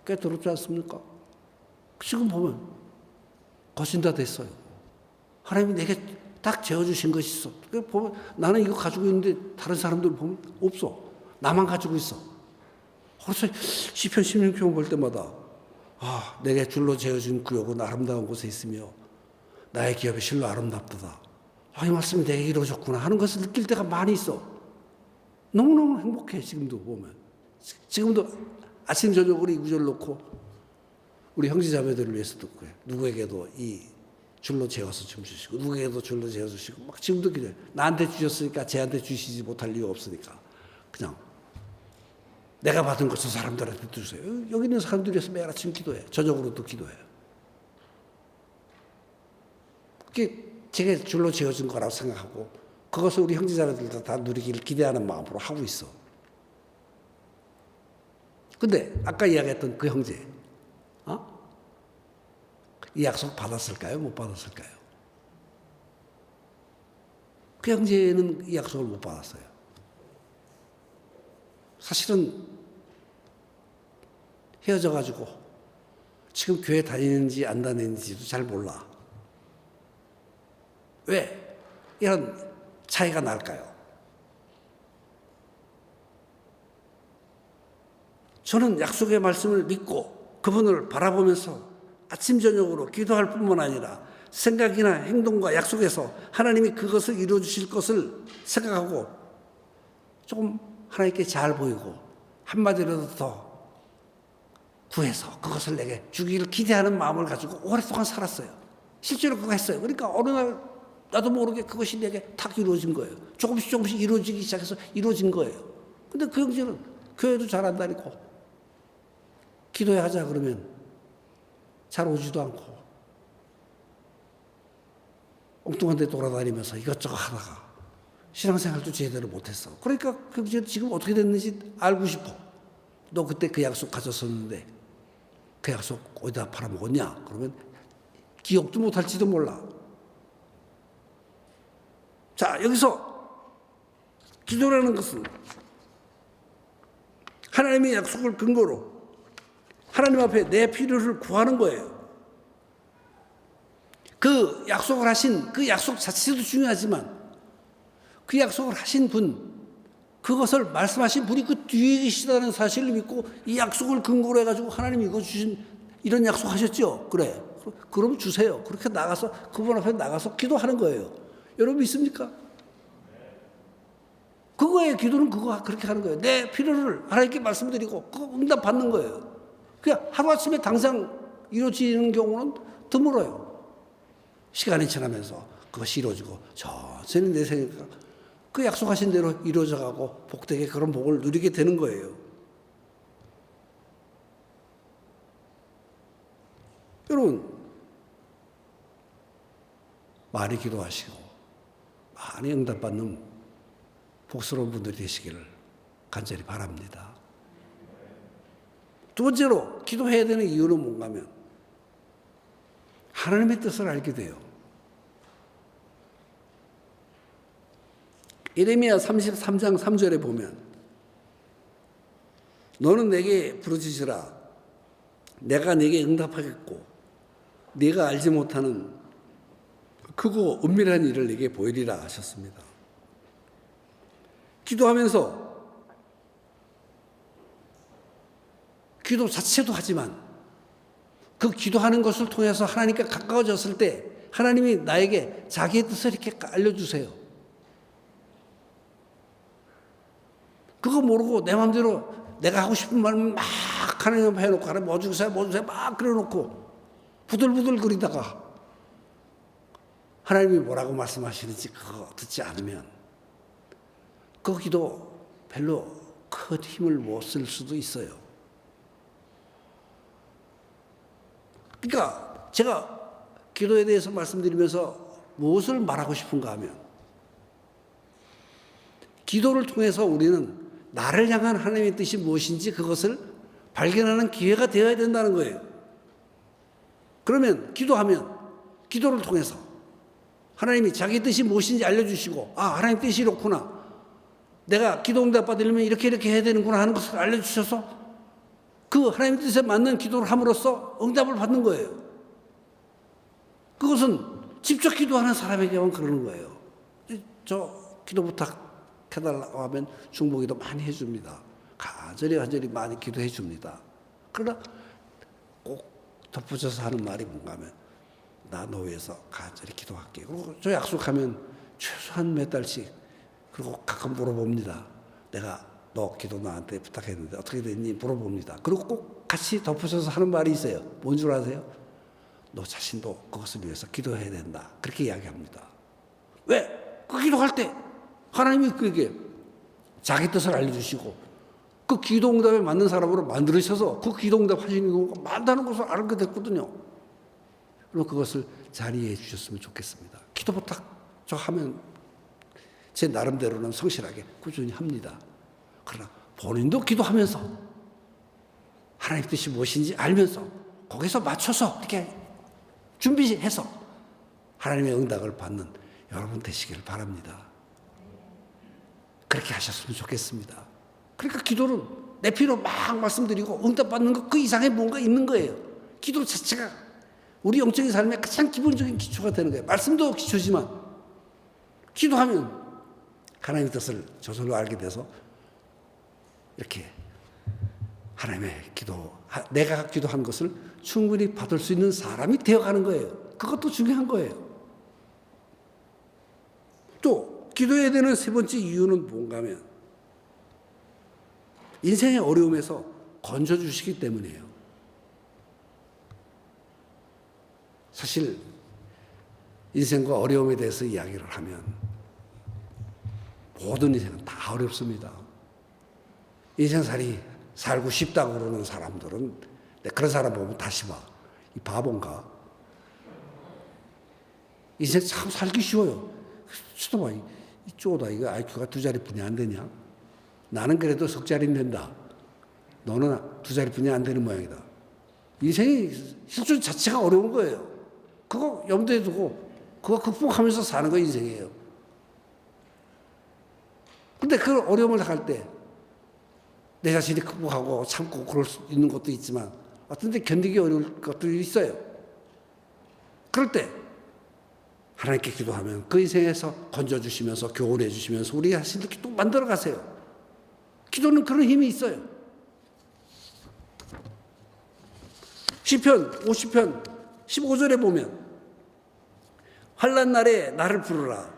꽤 들었지 않습니까? 지금 보면 거진 다 됐어요. 하나님이 내게 딱 재어주신 것이 있어. 보면 나는 이거 가지고 있는데 다른 사람들 보면 없어. 나만 가지고 있어. 그래서 시편 16편 볼 때마다 내게 줄로 재어준 구역은 아름다운 곳에 있으며 나의 기업이 실로 아름답도다. 이 말씀이 내게 이루어졌구나 하는 것을 느낄 때가 많이 있어. 너무너무 행복해. 지금도 보면. 지금도 아침 저녁으로 이 구절 놓고 우리 형제자매들을 위해서도 그래. 누구에게도 이 줄로 재어서 좀 주시고 누구에게도 줄로 재어 주시고 막 지금도 그래. 나한테 주셨으니까 쟤한테 주시지 못할 이유가 없으니까 그냥 내가 받은 것 저 사람들한테 주세요. 여기 있는 사람들이 위해서 매일 아침 기도해. 저녁으로도 기도해요. 그게 제게 줄로 재어준 거라고 생각하고 그것을 우리 형제자매들도 다 누리기를 기대하는 마음으로 하고 있어. 근데 아까 이야기했던 그 형제 이 약속 받았을까요? 못 받았을까요? 그 형제는 이 약속을 못 받았어요. 사실은 헤어져가지고 지금 교회 다니는지 안 다니는지도 잘 몰라. 왜 이런 차이가 날까요? 저는 약속의 말씀을 믿고 그분을 바라보면서 아침 저녁으로 기도할 뿐만 아니라 생각이나 행동과 약속에서 하나님이 그것을 이루어 주실 것을 생각하고 조금 하나님께 잘 보이고 한마디라도 더 구해서 그것을 내게 주기를 기대하는 마음을 가지고 오랫동안 살았어요. 실제로 그거 했어요. 그러니까 어느 날 나도 모르게 그것이 내게 탁 이루어진 거예요. 조금씩 이루어지기 시작해서 이루어진 거예요. 근데 그 형제는 교회도 잘 안 다니고 기도해 하자 그러면 잘 오지도 않고 엉뚱한 데 돌아다니면서 이것저것 하다가 신앙생활도 제대로 못했어. 그러니까 그 지금 어떻게 됐는지 알고 싶어. 너 그때 그 약속 가졌었는데 그 약속 어디다 팔아먹었냐? 그러면 기억도 못할지도 몰라. 자, 여기서 기도라는 것은 하나님의 약속을 근거로 하나님 앞에 내 필요를 구하는 거예요. 그 약속을 하신 그 약속 자체도 중요하지만 그 약속을 하신 분, 그것을 말씀하신 분이 그 뒤에 계시다는 사실을 믿고 이 약속을 근거로 해가지고 하나님이 이거 주신 이런 약속 하셨죠? 그래. 그럼 주세요. 그렇게 나가서 그분 앞에 나가서 기도하는 거예요. 여러분 믿습니까? 그거예요. 기도는 그렇게 하는 거예요. 내 필요를 하나님께 말씀드리고 그거 응답 받는 거예요. 그냥 하루아침에 당장 이루어지는 경우는 드물어요. 시간이 지나면서 그것이 이루어지고 천천히 내 생각 그 약속하신 대로 이루어져가고 복되게 그런 복을 누리게 되는 거예요. 여러분 많이 기도하시고 많이 응답받는 복스러운 분들이 되시기를 간절히 바랍니다. 두 번째로 기도해야 되는 이유는 뭔가 하면 하나님의 뜻을 알게 돼요. 예레미야 33장 3절에 보면 너는 내게 부르짖으라 내가 네게 응답하겠고 네가 알지 못하는 크고 은밀한 일을 네게 보이리라 하셨습니다. 기도하면서 기도 자체도 하지만 그 기도하는 것을 통해서 하나님께 가까워졌을 때 하나님이 나에게 자기의 뜻을 이렇게 알려주세요. 그거 모르고 내 마음대로 내가 하고 싶은 말만 막 하나님 앞에 해놓고 하나님 뭐 주세요 막 그려놓고 부들부들 거리다가 하나님이 뭐라고 말씀하시는지 그거 듣지 않으면 그 기도 별로 큰 힘을 못 쓸 수도 있어요. 그러니까 제가 기도에 대해서 말씀드리면서 무엇을 말하고 싶은가 하면 기도를 통해서 우리는 나를 향한 하나님의 뜻이 무엇인지 그것을 발견하는 기회가 되어야 된다는 거예요. 그러면 기도를 통해서 하나님이 자기 뜻이 무엇인지 알려주시고, 아, 하나님 뜻이 이렇구나, 내가 기도 응답 받으려면 이렇게 해야 되는구나 하는 것을 알려주셔서 그 하나님의 뜻에 맞는 기도를 함으로써 응답을 받는 거예요. 그것은 직접 기도하는 사람에게만 그러는 거예요. 저 기도 부탁해달라고 하면 중보기도 많이 해줍니다. 간절히 많이 기도해 줍니다. 그러나 꼭 덧붙여서 하는 말이 뭔가 하면, 나 너 위해서 간절히 기도할게. 그리고 저 약속하면 최소한 몇 달씩, 그리고 가끔 물어봅니다. 내가 너 기도 나한테 부탁했는데 어떻게 됐니? 물어봅니다. 그리고 꼭 같이 덧붙여서 하는 말이 있어요. 뭔 줄 아세요? 너 자신도 그것을 위해서 기도해야 된다. 그렇게 이야기합니다. 왜? 그 기도할 때 하나님이 그에게 자기 뜻을 알려주시고 그 기도 응답에 맞는 사람으로 만들으셔서 그 기도 응답 하시는 경우가 많다는 것을 알게 됐거든요. 그럼 그것을 잘 이해해 주셨으면 좋겠습니다. 기도 부탁 저 하면 제 나름대로는 성실하게 꾸준히 합니다. 그러나 본인도 기도하면서 하나님 뜻이 무엇인지 알면서 거기서 맞춰서 이렇게 준비해서 하나님의 응답을 받는 여러분 되시기를 바랍니다. 그렇게 하셨으면 좋겠습니다. 그러니까 기도는 내 피로 막 말씀드리고 응답받는 것 그 이상의 뭔가 있는 거예요. 기도 자체가 우리 영적인 삶의 가장 기본적인 기초가 되는 거예요. 말씀도 기초지만 기도하면 하나님의 뜻을 저절로 알게 돼서 이렇게 하나님의 기도, 내가 기도한 것을 충분히 받을 수 있는 사람이 되어가는 거예요. 그것도 중요한 거예요. 또 기도해야 되는 세 번째 이유는 뭔가 하면 인생의 어려움에서 건져주시기 때문이에요. 사실 인생과 어려움에 대해서 이야기를 하면 모든 인생은 다 어렵습니다. 인생살이 살고 싶다고 그러는 사람들은 그런 사람 보면 다시 봐. 이 바본가? 인생 참 살기 쉬워요. 수도 봐. 이쪽다 이거 IQ가 2자리뿐이 안 되냐? 나는 그래도 석자리는 된다. 너는 2자리뿐이 안 되는 모양이다. 인생이 실존 자체가 어려운 거예요. 그거 염두에 두고 그거 극복하면서 사는 거 인생이에요. 근데 그 어려움을 당할 때 내 자신이 극복하고 참고 그럴 수 있는 것도 있지만 어떤 데 견디기 어려울 것들이 있어요. 그럴 때 하나님께 기도하면 그 인생에서 건져주시면서 교훈해 주시면서 우리 자신을 이렇게 또 만들어 가세요. 기도는 그런 힘이 있어요. 시편 50편 15절에 보면 환난 날에 나를 부르라.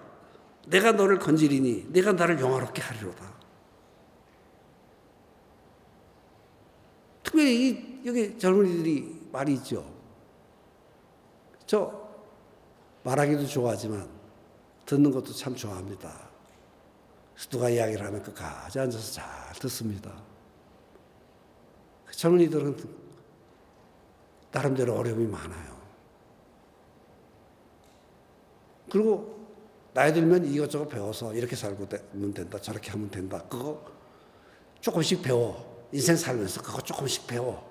내가 너를 건지리니 내가 나를 영화롭게 하리로다. 특별히 여기 젊은이들이 말이 있죠. 저 말하기도 좋아하지만 듣는 것도 참 좋아합니다. 누가 이야기를 하면 끝까지 앉아서 잘 듣습니다. 젊은이들은 나름대로 어려움이 많아요. 그리고 나이 들면 이것저것 배워서 이렇게 살면 된다, 저렇게 하면 된다. 그거 조금씩 배워. 인생 살면서 그거 조금씩 배워.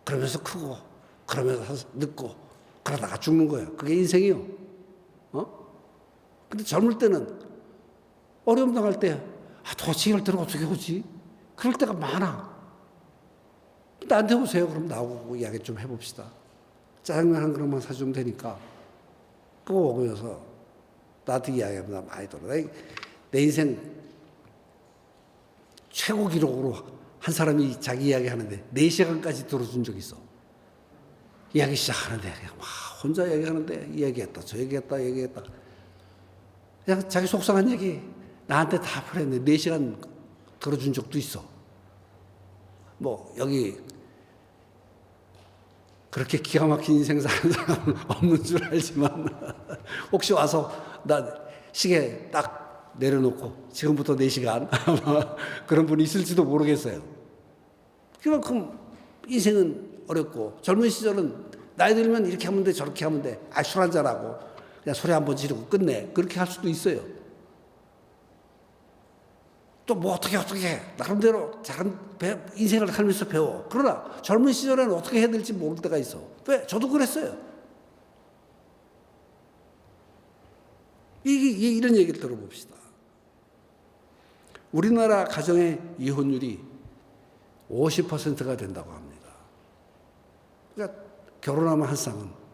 그러면서 크고, 그러면서 늙고, 그러다가 죽는 거예요. 그게 인생이요. 근데 젊을 때는 어려움 당할 때, 도대체 이럴 때는 어떻게 오지? 그럴 때가 많아. 나한테 오세요. 그럼 나오고 이야기 좀 해봅시다. 짜장면 한 그릇만 사주면 되니까. 그거 먹으면서 나한테 이야기하면 많이 들어. 내 인생 최고 기록으로 한 사람이 자기 이야기 하는데 4시간까지 들어준 적이 있어. 이야기 시작하는데 그냥 막 혼자 이야기하는데 이 얘기했다 저 얘기했다 얘기했다. 그냥 자기 속상한 얘기 나한테 다 풀었는데 4시간 들어준 적도 있어. 뭐 여기 그렇게 기가 막힌 인생 사는 사람은 없는 줄 알지만 혹시 와서 나 시계 딱 내려놓고 지금부터 4시간 그런 분이 있을지도 모르겠어요. 그만큼 인생은 어렵고 젊은 시절은 나이 들면 이렇게 하면 돼 저렇게 하면 돼. 술 한잔하고 그냥 소리 한번 지르고 끝내. 그렇게 할 수도 있어요. 또 뭐 어떻게 해. 나름대로 인생을 살면서 배워. 그러나 젊은 시절에는 어떻게 해야 될지 모를 때가 있어. 왜? 저도 그랬어요. 이런 얘기를 들어봅시다. 우리나라 가정의 이혼율이 50%가 된다고 합니다. 그러니까 결혼하면 한 쌍은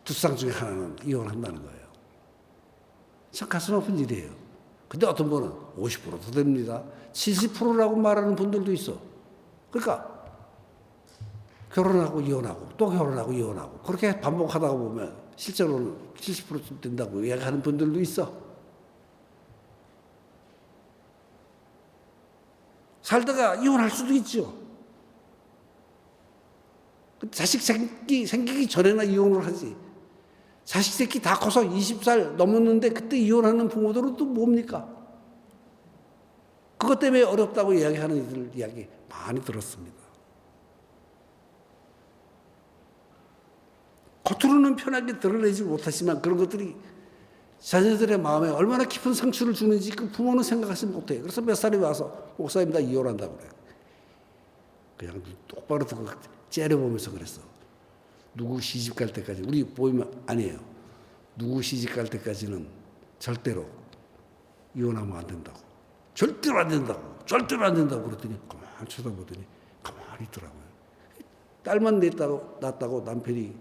두 쌍 중에 하나는 이혼한다는 거예요. 참 가슴 아픈 일이에요. 근데 어떤 분은 50%도 됩니다. 70%라고 말하는 분들도 있어. 그러니까 결혼하고 이혼하고 또 결혼하고 이혼하고 그렇게 반복하다가 보면 실제로는 70% 된다고 이야기하는 분들도 있어. 살다가 이혼할 수도 있죠. 자식 생기기 전에나 이혼을 하지. 자식 새끼 다 커서 20살 넘었는데 그때 이혼하는 부모들은 또 뭡니까? 그것 때문에 어렵다고 이야기하는 이들 이야기 많이 들었습니다. 겉으로는 편하게 드러내지 못하지만 그런 것들이 자녀들의 마음에 얼마나 깊은 상처를 주는지 그 부모는 생각하지 못해요. 그래서 몇 살이 와서 목사님 나 이혼한다고 그래요. 그냥 똑바로 듣고 째려보면서 그랬어. 누구 시집 갈 때까지 우리 보이면 아니에요. 누구 시집 갈 때까지는 절대로 이혼하면 안 된다고. 절대로 안 된다고. 절대로 안 된다고 그랬더니 가만히 쳐다보더니 가만히 있더라고요. 딸만 낳았다고 남편이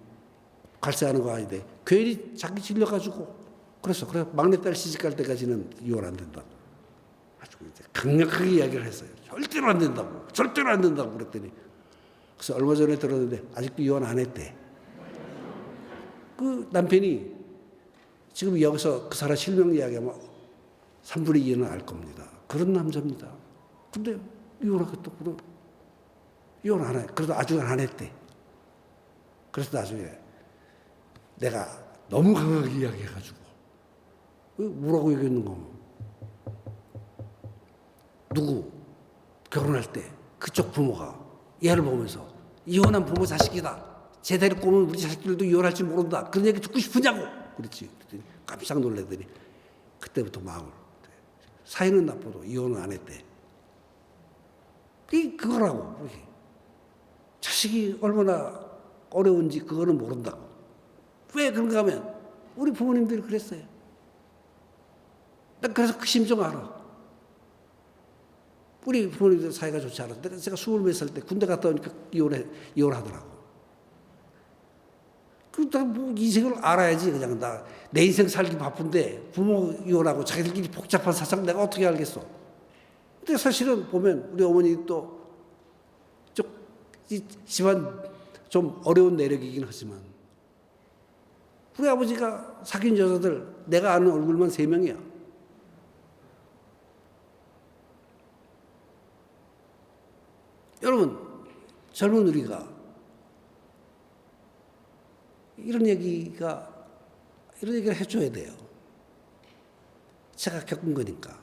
갈세하는 거 아닌데 괜히 자기 질려가지고 그래 막내딸 시집 갈 때까지는 이혼 안 된다고. 아주 이제 강력하게 이야기를 했어요. 절대로 안 된다고. 절대로 안 된다고 그랬더니 그래서 얼마 전에 들었는데 아직도 이혼 안 했대. 그 남편이 지금 여기서 그 사람 실명 이야기하면 3분의 2는 알 겁니다. 그런 남자입니다. 근데 이혼하겠다 그래. 이혼 안 해. 그래도 아직 안 했대. 그래서 나중에 내가 너무 강하게 이야기해가지고 뭐라고 얘기했는가. 누구 결혼할 때 그쪽 부모가 얘를 보면서 이혼한 부모 자식이다. 제대로 꼬면 우리 자식들도 이혼할지 모른다. 그런 얘기 듣고 싶으냐고. 그렇지. 그랬더니 깜짝 놀라더니 그때부터 마음을. 사이는 나빠도 이혼은 안 했대. 그거라고. 자식이 얼마나 어려운지 그거는 모른다고. 왜 그런가 하면 우리 부모님들이 그랬어요. 난 그래서 그 심정 알아. 우리 부모님들 사이가 좋지 않았는데 제가 20몇 살 때 군대 갔다 오니까 이혼하더라고. 뭐 인생을 알아야지. 그냥 내 인생 살기 바쁜데 부모 이혼하고 자기들끼리 복잡한 사정 내가 어떻게 알겠어. 근데 사실은 보면 우리 어머니 또 집안 좀 어려운 내력이긴 하지만 우리 아버지가 사귄 여자들 내가 아는 얼굴만 3명이야. 여러분 젊은 우리가 이런 얘기를 해줘야 돼요. 제가 겪은 거니까.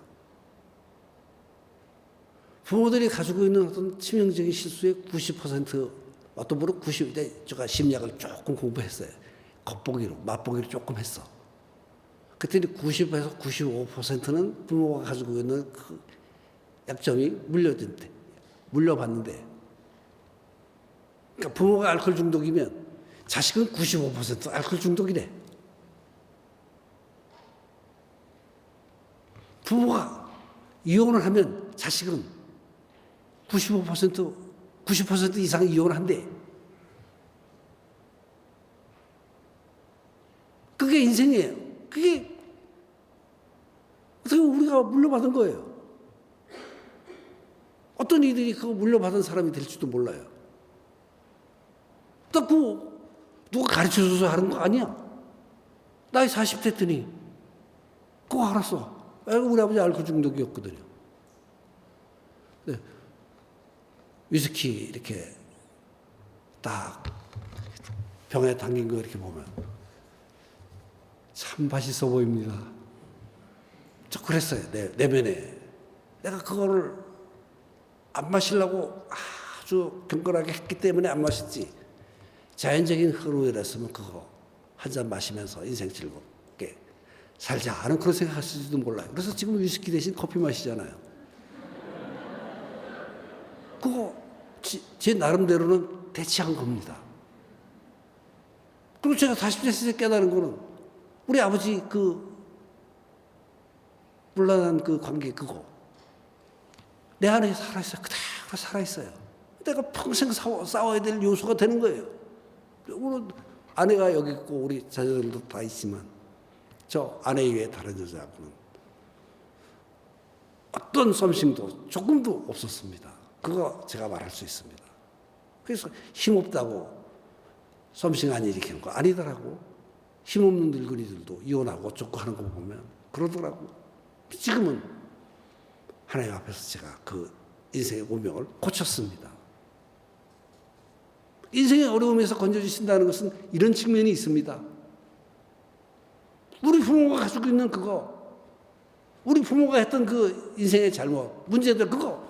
부모들이 가지고 있는 어떤 치명적인 실수의 90%, 어떤 분은 90%, 제가 심리학을 조금 공부했어요. 겉보기로, 맛보기로 조금 했어. 그랬더니 90에서 95%는 부모가 가지고 있는 그 약점이 물려받는데. 그러니까 부모가 알코올 중독이면 자식은 95% 알코올 중독이래. 부모가 이혼을 하면 자식은 90% 이상 이혼을 한대. 그게 인생이에요. 그게 어떻게 우리가 물려받은 거예요. 어떤 이들이 그거 물려받은 사람이 될지도 몰라요. 나 그거 누가 가르쳐줘서 하는 거 아니야. 나이 40대 때니 그거 알았어. 우리 아버지 알코올 중독이었거든요. 네. 위스키 이렇게 딱 병에 담긴 거 이렇게 보면 참 맛있어 보입니다. 저 그랬어요. 내면에. 내가 그거를 안 마시려고 아주 경건하게 했기 때문에 안 마셨지. 자연적인 흐름이었으면 그거 한 잔 마시면서 인생 즐겁게 살자 하는 그런 생각하실지도 몰라요. 그래서 지금 위스키 대신 커피 마시잖아요. 그거 제 나름대로는 대치한 겁니다. 그리고 제가 40대 깨달은 거는 우리 아버지 그 물란한 그 관계 그거 내 안에 살아있어요. 그대로 살아있어요. 내가 평생 싸워야 될 요소가 되는 거예요. 우리 아내가 여기 있고 우리 자녀들도 다 있지만 저 아내 외에 다른 여자하고는 어떤 썸씽도 조금도 없었습니다. 그거 제가 말할 수 있습니다. 그래서 힘없다고 썸씽 안 일으키는 거 아니더라고. 힘없는 늙은이들도 이혼하고 어쩌고 하는 거 보면 그러더라고. 지금은 하나님 앞에서 제가 그 인생의 운명을 고쳤습니다. 인생의 어려움에서 건져주신다는 것은 이런 측면이 있습니다. 우리 부모가 가지고 있는 그거, 우리 부모가 했던 그 인생의 잘못, 문제들 그거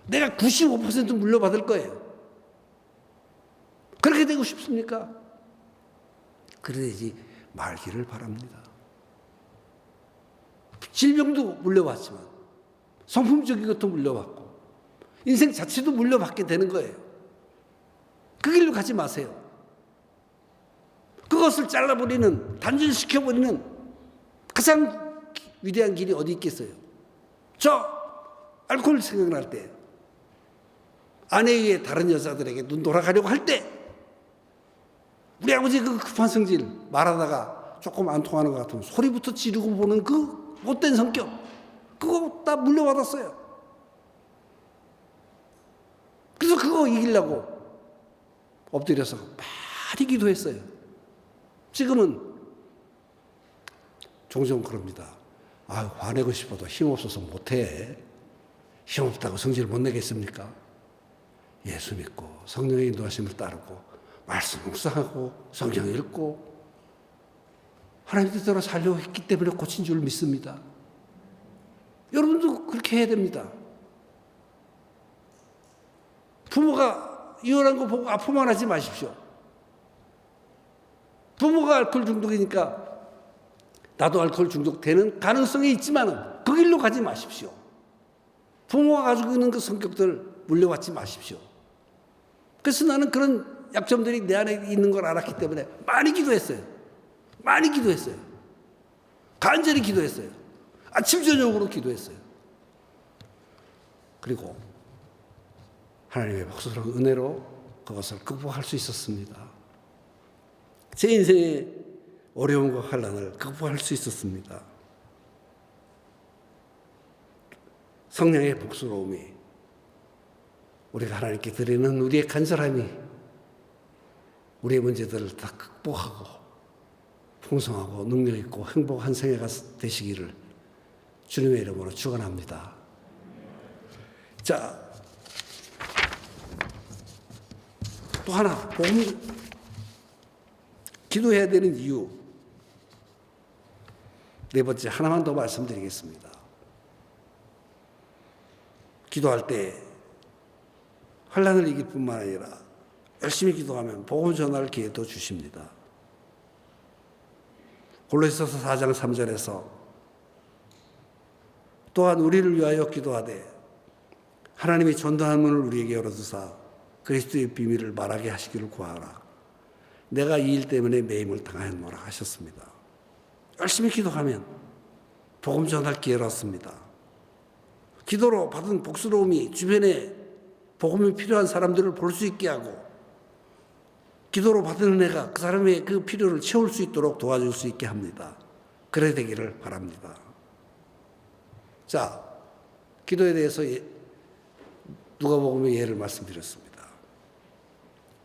내가 95% 물려받을 거예요. 그렇게 되고 싶습니까? 그래야지 말기를 바랍니다. 질병도 물려받지만 성품적인 것도 물려받고 인생 자체도 물려받게 되는 거예요. 그 길로 가지 마세요. 그것을 잘라버리는, 단절시켜버리는 가장 위대한 길이 어디 있겠어요? 저 알코올 생각날 때, 아내의 다른 여자들에게 눈 돌아가려고 할 때, 우리 아버지 그 급한 성질 말하다가 조금 안 통하는 것 같으면 소리부터 지르고 보는 그 못된 성격, 그거 다 물려받았어요. 그래서 그거 이기려고 엎드려서 많이 기도했어요. 지금은 종종 그럽니다. 화내고 싶어도 힘없어서 못해. 힘없다고 성질 못 내겠습니까? 예수 믿고 성령의 인도하심을 따르고 말씀 묵상하고 성경 읽고 하나님 뜻대로 살려고 했기 때문에 고친 줄 믿습니다. 여러분도 그렇게 해야 됩니다. 부모가 이혼한 거 보고 아프만 하지 마십시오. 부모가 알코올 중독이니까 나도 알코올 중독되는 가능성이 있지만 그 길로 가지 마십시오. 부모가 가지고 있는 그 성격들 물려받지 마십시오. 그래서 나는 그런 약점들이 내 안에 있는 걸 알았기 때문에 많이 기도했어요. 많이 기도했어요. 간절히 기도했어요. 아침 저녁으로 기도했어요. 그리고 하나님의 복스러운 은혜로 그것을 극복할 수 있었습니다. 제 인생의 어려움과 환난을 극복할 수 있었습니다. 성령의 복스러움이 우리가 하나님께 드리는 우리의 간절함이 우리의 문제들을 다 극복하고 풍성하고 능력 있고 행복한 생애가 되시기를 주님의 이름으로 축원합니다. 자, 또 하나 기도해야 되는 이유 네 번째 하나만 더 말씀드리겠습니다. 기도할 때 환난을 이길 뿐만 아니라 열심히 기도하면 복음 전할 기회도 주십니다. 골로새서 4장 3절에서 또한 우리를 위하여 기도하되 하나님이 전도한 문을 우리에게 열어두사 그리스도의 비밀을 말하게 하시기를 구하라. 내가 이 일 때문에 매임을 당하였노라 하셨습니다. 열심히 기도하면 복음 전할 기회를 얻습니다. 기도로 받은 복스러움이 주변에 복음이 필요한 사람들을 볼 수 있게 하고 기도로 받은 은혜가 그 사람의 그 필요를 채울 수 있도록 도와줄 수 있게 합니다. 그래 되기를 바랍니다. 자, 기도에 대해서 누가복음의 예를 말씀드렸습니다.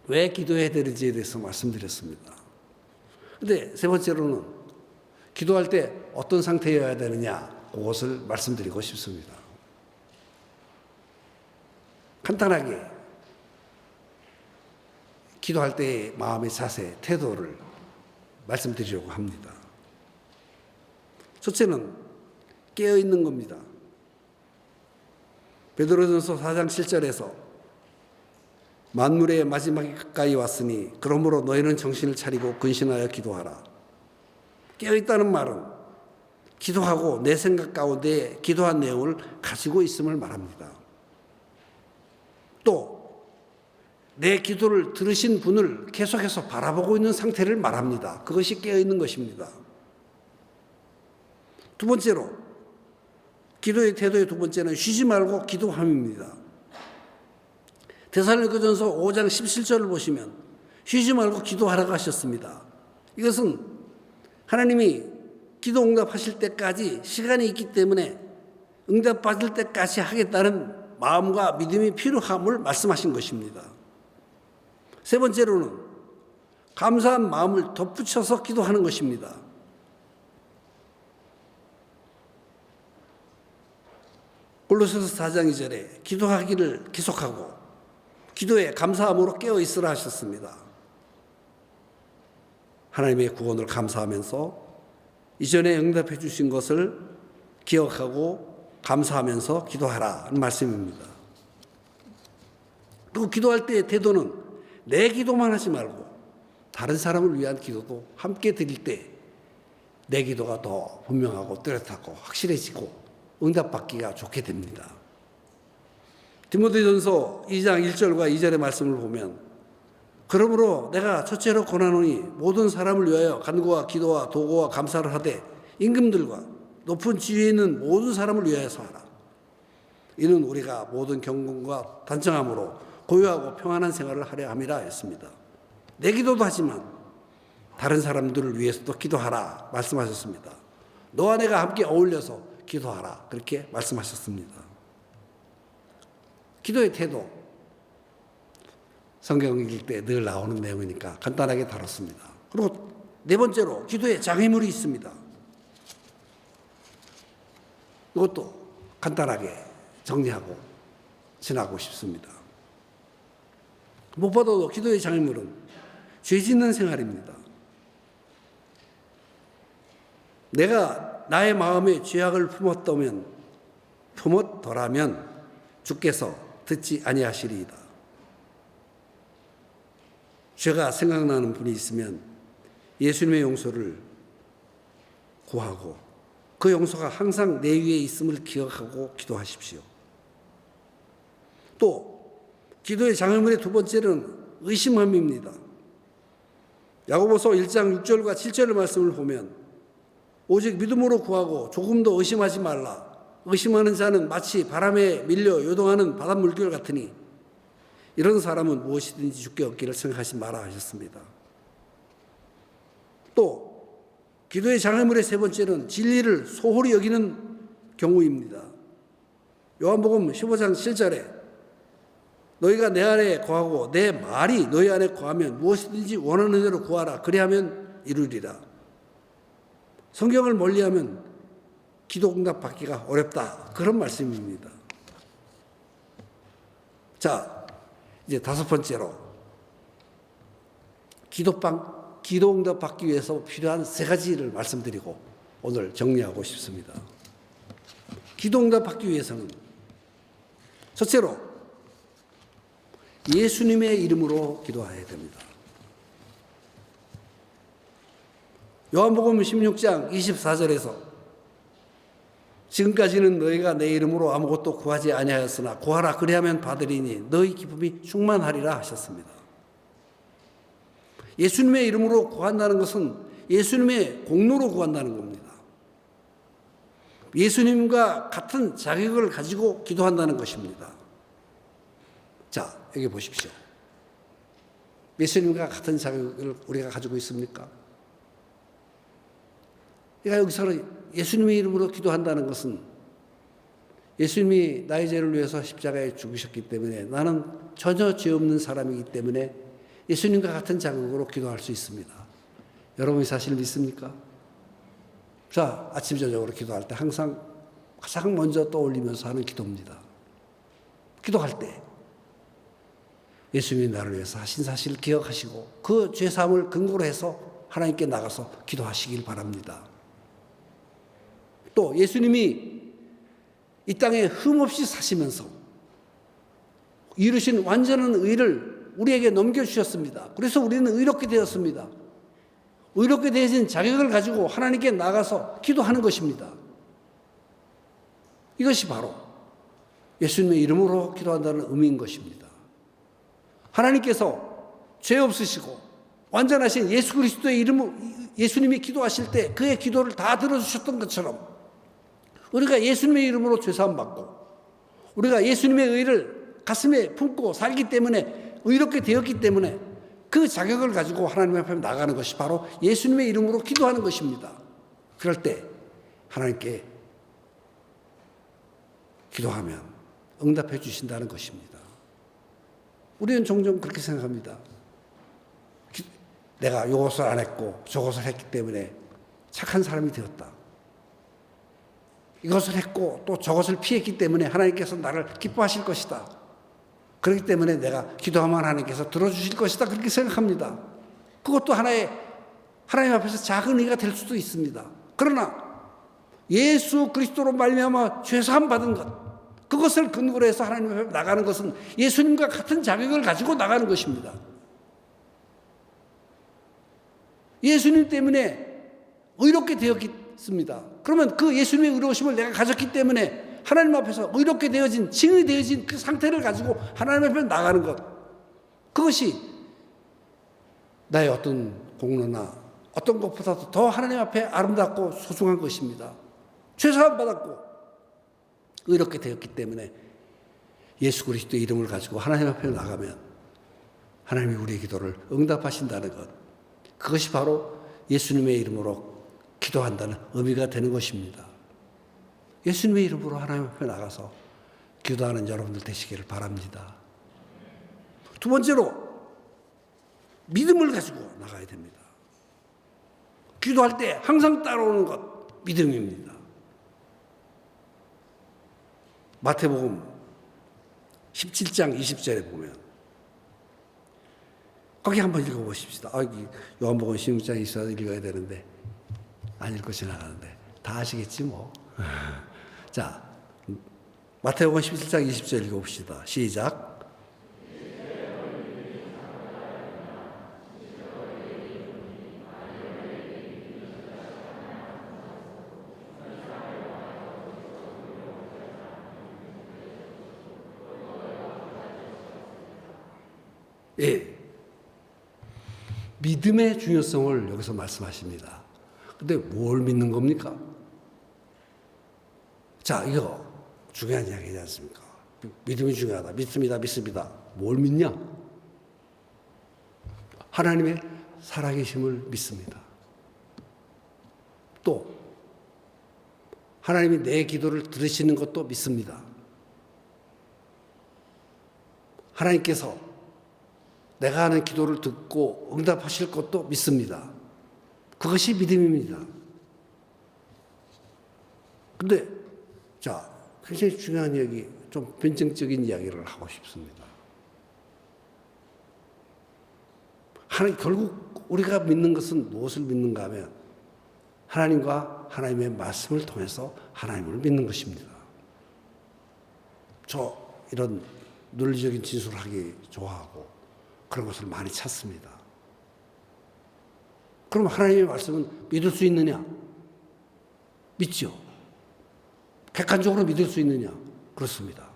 왜 기도해야 되는지에 대해서 말씀드렸습니다. 근데 세 번째로는 기도할 때 어떤 상태여야 되느냐 그것을 말씀드리고 싶습니다. 간단하게 기도할 때의 마음의 자세, 태도를 말씀드리려고 합니다. 첫째는 깨어있는 겁니다. 베드로전서 4장 7절에서 만물의 마지막이 가까이 왔으니 그러므로 너희는 정신을 차리고 근신하여 기도하라. 깨어있다는 말은 기도하고 내 생각 가운데 기도한 내용을 가지고 있음을 말합니다. 또 내 기도를 들으신 분을 계속해서 바라보고 있는 상태를 말합니다. 그것이 깨어있는 것입니다. 두 번째로, 기도의 태도의 두 번째는 쉬지 말고 기도함입니다. 데살로니가전서 5장 17절을 보시면 쉬지 말고 기도하라고 하셨습니다. 이것은 하나님이 기도 응답하실 때까지 시간이 있기 때문에 응답받을 때까지 하겠다는 마음과 믿음이 필요함을 말씀하신 것입니다. 세 번째로는 감사한 마음을 덧붙여서 기도하는 것입니다. 골로새서 4장 2절에 기도하기를 계속하고 기도에 감사함으로 깨어 있으라 하셨습니다. 하나님의 구원을 감사하면서 이전에 응답해 주신 것을 기억하고 감사하면서 기도하라는 말씀입니다. 또 기도할 때의 태도는 내 기도만 하지 말고 다른 사람을 위한 기도도 함께 드릴 때 내 기도가 더 분명하고 뚜렷하고 확실해지고 응답받기가 좋게 됩니다. 디모데전서 2장 1절과 2절의 말씀을 보면 그러므로 내가 첫째로 권하노니 모든 사람을 위하여 간구와 기도와 도구와 감사를 하되 임금들과 높은 지위에 있는 모든 사람을 위하여서 하라. 이는 우리가 모든 경건과 단정함으로 고요하고 평안한 생활을 하려 함이라 했습니다. 내 기도도 하지만 다른 사람들을 위해서도 기도하라 말씀하셨습니다. 너와 내가 함께 어울려서 기도하라 그렇게 말씀하셨습니다. 기도의 태도, 성경 읽을 때 늘 나오는 내용이니까 간단하게 다뤘습니다. 그리고 네 번째로 기도의 장애물이 있습니다. 이것도 간단하게 정리하고 지나고 싶습니다. 무엇보다도 기도의 장애물은 죄 짓는 생활입니다. 내가 나의 마음에 죄악을 품었더라면 주께서 듣지 아니하시리이다. 죄가 생각나는 분이 있으면 예수님의 용서를 구하고 그 용서가 항상 내 위에 있음을 기억하고 기도하십시오. 또 기도의 장애물의 두 번째는 의심함입니다. 야고보서 1장 6절과 7절의 말씀을 보면 오직 믿음으로 구하고 조금도 의심하지 말라. 의심하는 자는 마치 바람에 밀려 요동하는 바닷물결 같으니 이런 사람은 무엇이든지 주께 얻기를 생각하지 마라 하셨습니다. 또 기도의 장애물의 세 번째는 진리를 소홀히 여기는 경우입니다. 요한복음 15장 7절에 너희가 내 안에 거하고 내 말이 너희 안에 거하면 무엇이든지 원하는 대로 구하라. 그리하면 이루리라. 성경을 멀리하면 기도 응답 받기가 어렵다. 그런 말씀입니다. 자, 이제 다섯 번째로 기도 응답 받기 위해서 필요한 세 가지를 말씀드리고 오늘 정리하고 싶습니다. 기도 응답 받기 위해서는 첫째로 예수님의 이름으로 기도해야 됩니다. 요한복음 16장 24절에서 지금까지는 너희가 내 이름으로 아무것도 구하지 아니하였으나 구하라 그리하면 받으리니 너희 기쁨이 충만하리라 하셨습니다. 예수님의 이름으로 구한다는 것은 예수님의 공로로 구한다는 겁니다. 예수님과 같은 자격을 가지고 기도한다는 것입니다. 자, 여기 보십시오. 예수님과 같은 자격을 우리가 가지고 있습니까? 그러니까 여기서는 예수님의 이름으로 기도한다는 것은 예수님이 나의 죄를 위해서 십자가에 죽으셨기 때문에 나는 전혀 죄 없는 사람이기 때문에 예수님과 같은 자격으로 기도할 수 있습니다. 여러분이 사실 믿습니까? 자, 아침 저녁으로 기도할 때 항상 가장 먼저 떠올리면서 하는 기도입니다. 기도할 때 예수님이 나를 위해서 하신 사실을 기억하시고 그 죄사함을 근거로 해서 하나님께 나가서 기도하시길 바랍니다. 또 예수님이 이 땅에 흠없이 사시면서 이루신 완전한 의를 우리에게 넘겨주셨습니다. 그래서 우리는 의롭게 되었습니다. 의롭게 되어진 자격을 가지고 하나님께 나가서 기도하는 것입니다. 이것이 바로 예수님의 이름으로 기도한다는 의미인 것입니다. 하나님께서 죄 없으시고 완전하신 예수 그리스도의 이름으로 예수님이 기도하실 때 그의 기도를 다 들어주셨던 것처럼 우리가 예수님의 이름으로 죄사함 받고 우리가 예수님의 의를 가슴에 품고 살기 때문에 의롭게 되었기 때문에 그 자격을 가지고 하나님 앞에 나가는 것이 바로 예수님의 이름으로 기도하는 것입니다. 그럴 때 하나님께 기도하면 응답해 주신다는 것입니다. 우리는 종종 그렇게 생각합니다. 내가 이것을 안 했고 저것을 했기 때문에 착한 사람이 되었다. 이것을 했고 또 저것을 피했기 때문에 하나님께서 나를 기뻐하실 것이다. 그렇기 때문에 내가 기도하면 하나님께서 들어주실 것이다. 그렇게 생각합니다. 그것도 하나님 앞에서 작은 의가 될 수도 있습니다. 그러나 예수 그리스도로 말미암아 죄사함 받은 것, 그것을 근거로 해서 하나님 앞에 나가는 것은 예수님과 같은 자격을 가지고 나가는 것입니다. 예수님 때문에 의롭게 되었습니다. 그러면 그 예수님의 의로우심을 내가 가졌기 때문에 하나님 앞에서 의롭게 되어진, 증이 되어진 그 상태를 가지고 하나님 앞에 나가는 것, 그것이 나의 어떤 공로나 어떤 것보다도 더 하나님 앞에 아름답고 소중한 것입니다. 죄사함 받았고 의롭게 되었기 때문에 예수 그리스도의 이름을 가지고 하나님 앞에 나가면 하나님이 우리의 기도를 응답하신다는 것, 그것이 바로 예수님의 이름으로 기도한다는 의미가 되는 것입니다. 예수님의 이름으로 하나님 앞에 나가서 기도하는 여러분들 되시기를 바랍니다. 두 번째로 믿음을 가지고 나가야 됩니다. 기도할 때 항상 따라오는 것, 믿음입니다. 마태복음 17장 20절에 보면 거기 한번 읽어보십시다. 요한복음 16장 있어서 읽어야 되는데 안 읽고 지나가는데 다 아시겠지 뭐. 자, 마태복음 17장 20절 읽어봅시다. 시작. 예. 믿음의 중요성을 여기서 말씀하십니다. 근데 뭘 믿는 겁니까? 자, 이거 중요한 이야기지 않습니까? 믿음이 중요하다. 믿습니다. 뭘 믿냐? 하나님의 살아계심을 믿습니다. 또 하나님이 내 기도를 들으시는 것도 믿습니다. 하나님께서 내가 하는 기도를 듣고 응답하실 것도 믿습니다. 그것이 믿음입니다. 근데, 자, 굉장히 중요한 이야기, 좀 변증적인 이야기를 하고 싶습니다. 결국 우리가 믿는 것은 무엇을 믿는가 하면 하나님과 하나님의 말씀을 통해서 하나님을 믿는 것입니다. 저 이런 논리적인 진술을 하기 좋아하고 그런 것을 많이 찾습니다. 그럼 하나님의 말씀은 믿을 수 있느냐? 믿죠. 객관적으로 믿을 수 있느냐? 그렇습니다.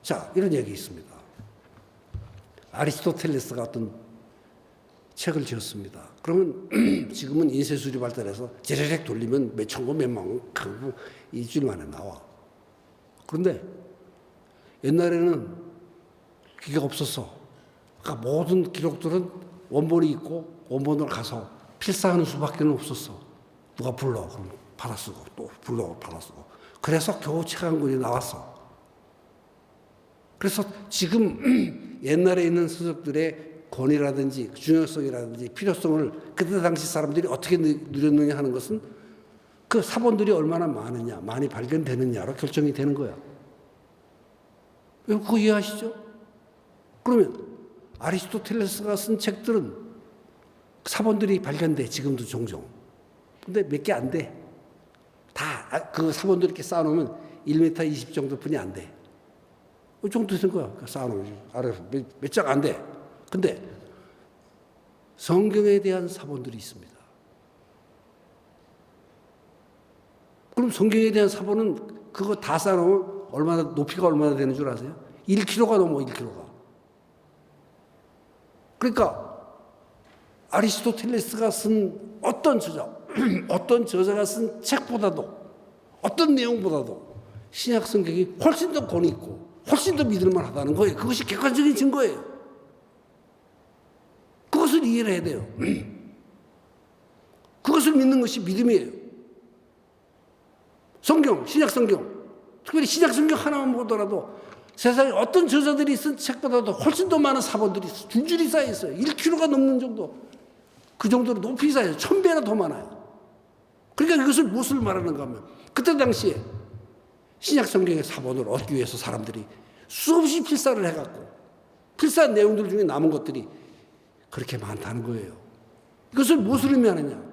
자, 이런 얘기 있습니다. 아리스토텔레스가 어떤 책을 지었습니다. 그러면 지금은 인쇄술이 발달해서 제레렉 돌리면 몇 천권 몇만 권 일주일 만에 나와. 그런데 옛날에는 기계가 없었어. 그러니까 모든 기록들은 원본이 있고 원본을 가서 필사하는 수밖에 없었어. 누가 불러 그럼 받아쓰고 또 불러 받아쓰고. 그래서 겨우 책 한 권이 나왔어. 그래서 지금 옛날에 있는 서적들의 권위라든지 중요성이라든지 필요성을 그때 당시 사람들이 어떻게 누렸느냐 하는 것은 그 사본들이 얼마나 많으냐, 많이 발견되느냐로 결정이 되는 거야. 그거 이해하시죠? 그러면 아리스토텔레스가 쓴 책들은 사본들이 발견돼, 지금도 종종. 근데 몇 개 안 돼. 다 그 사본들 이렇게 쌓아놓으면 1m 20 정도뿐이 안 돼. 그 정도 된 거야. 쌓아놓으면. 아래서 몇 장 안 돼. 근데 성경에 대한 사본들이 있습니다. 그럼 성경에 대한 사본은 그거 다 쌓아놓으면 높이가 얼마나 되는 줄 아세요? 1kg가 넘어, 1kg가. 그러니까 아리스토텔레스가 쓴 어떤 저자, 어떤 저자가 쓴 책보다도, 어떤 내용보다도 신약 성경이 훨씬 더 권위 있고 훨씬 더 믿을만 하다는 거예요. 그것이 객관적인 증거예요. 그것을 이해를 해야 돼요. 그것을 믿는 것이 믿음이에요. 성경, 신약 성경, 특별히 신약 성경 하나만 보더라도 세상에 어떤 저자들이 쓴 책보다도 훨씬 더 많은 사본들이 줄줄이 쌓여 있어요. 1kg가 넘는 정도, 그 정도로 높이 쌓여요. 1000배나 더 많아요. 그러니까 이것을 무엇을 말하는가 하면, 그때 당시에 신약 성경의 사본을 얻기 위해서 사람들이 수없이 필사를 해갖고 필사한 내용들 중에 남은 것들이 그렇게 많다는 거예요. 이것을 무엇을 의미하느냐?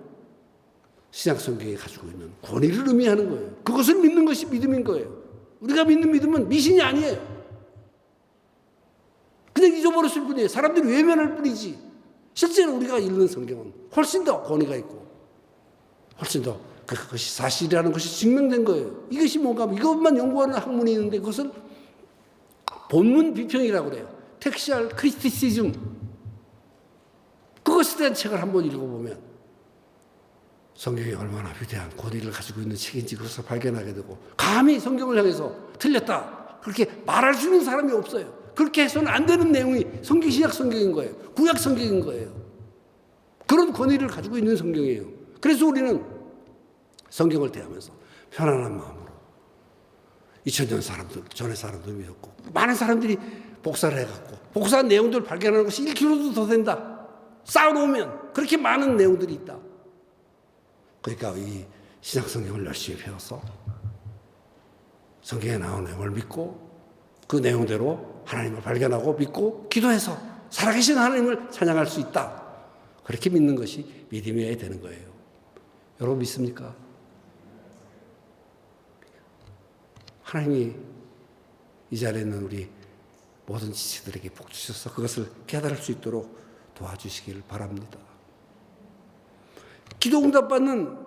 신약 성경이 가지고 있는 권위를 의미하는 거예요. 그것을 믿는 것이 믿음인 거예요. 우리가 믿는 믿음은 미신이 아니에요. 그냥 잊어버렸을 뿐이에요. 사람들이 외면할 뿐이지. 실제로 우리가 읽는 성경은 훨씬 더 권위가 있고 훨씬 더 그것이 사실이라는 것이 증명된 거예요. 이것이 뭔가 하면 이것만 연구하는 학문이 있는데 그것을 본문 비평이라고 그래요. 텍스츄얼 크리티시즘. 그것에 대한 책을 한번 읽어보면 성경이 얼마나 위대한 권위를 가지고 있는 책인지 그것을 발견하게 되고, 감히 성경을 향해서 틀렸다 그렇게 말할 수 있는 사람이 없어요. 그렇게 해서는 안 되는 내용이 성경, 신약 성경인 거예요. 구약 성경인 거예요. 그런 권위를 가지고 있는 성경이에요. 그래서 우리는 성경을 대하면서 편안한 마음으로 2000년 사람들, 전의 사람들 믿었고 많은 사람들이 복사를 해갖고 복사한 내용들을 발견하는 것이 1kg도 더 된다. 쌓아놓으면 그렇게 많은 내용들이 있다. 그러니까 이 신약 성경을 열심히 배워서 성경에 나온 내용을 믿고 그 내용대로 하나님을 발견하고 믿고 기도해서 살아계신 하나님을 찬양할 수 있다. 그렇게 믿는 것이 믿음이어야 되는 거예요. 여러분 믿습니까? 하나님이 이 자리에 있는 우리 모든 지체들에게 복 주셔서 그것을 깨달을 수 있도록 도와주시길 바랍니다. 기도 응답받는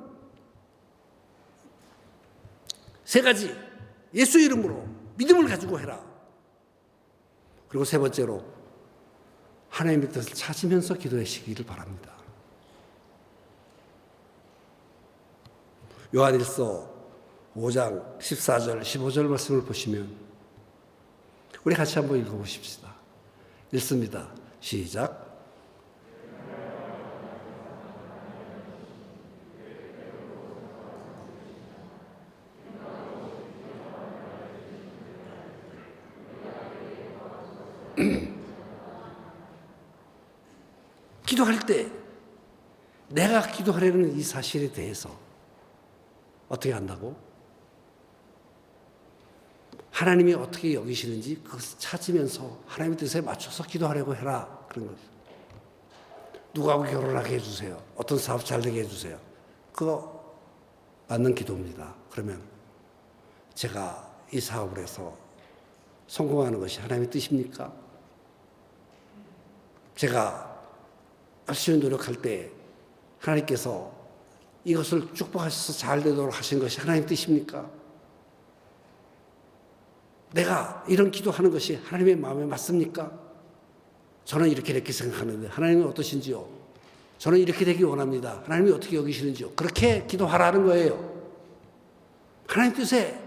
세 가지, 예수 이름으로 믿음을 가지고 해라. 그리고 세 번째로 하나님의 뜻을 찾으면서 기도하시기를 바랍니다. 요한일서 5장 14절 15절 말씀을 보시면 우리 같이 한번 읽어보십시다. 읽습니다. 시작. 기도할 때 내가 기도하려는 이 사실에 대해서 어떻게 한다고? 하나님이 어떻게 여기시는지 그것을 찾으면서 하나님의 뜻에 맞춰서 기도하려고 해라. 그런 거죠. 누구하고 결혼하게 해주세요. 어떤 사업 잘 되게 해주세요. 그거 맞는 기도입니다. 그러면 제가 이 사업을 해서 성공하는 것이 하나님의 뜻입니까? 제가 열심히 노력할 때 하나님께서 이것을 축복하셔서 잘 되도록 하신 것이 하나님의 뜻입니까? 내가 이런 기도하는 것이 하나님의 마음에 맞습니까? 저는 이렇게 생각하는데 하나님은 어떠신지요? 저는 이렇게 되기 원합니다. 하나님이 어떻게 여기시는지요? 그렇게 기도하라는 거예요. 하나님 뜻에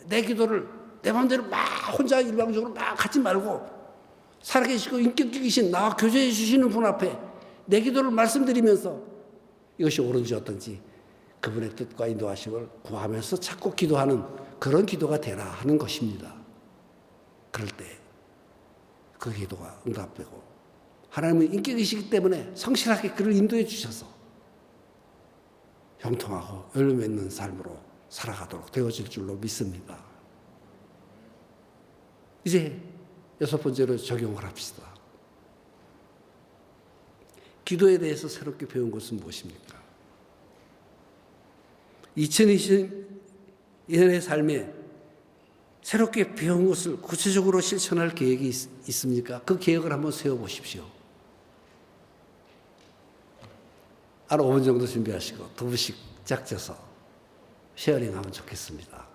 내 기도를 내 마음대로 막 혼자 일방적으로 막 하지 말고 살아계시고 인격적이신 나와 교제해 주시는 분 앞에 내 기도를 말씀드리면서 이것이 옳은지 어떤지 그분의 뜻과 인도하심을 구하면서 찾고 기도하는 그런 기도가 되라 하는 것입니다. 그럴 때 그 기도가 응답되고 하나님은 인격이시기 때문에 성실하게 그를 인도해 주셔서 형통하고 열매 맺는 삶으로 살아가도록 되어질 줄로 믿습니다. 이제 여섯 번째로 적용을 합시다. 기도에 대해서 새롭게 배운 것은 무엇입니까? 2020년의 삶에 새롭게 배운 것을 구체적으로 실천할 계획이 있습니까? 그 계획을 한번 세워보십시오. 한 5분 정도 준비하시고 두 분씩 짝져서 쉐어링하면 좋겠습니다.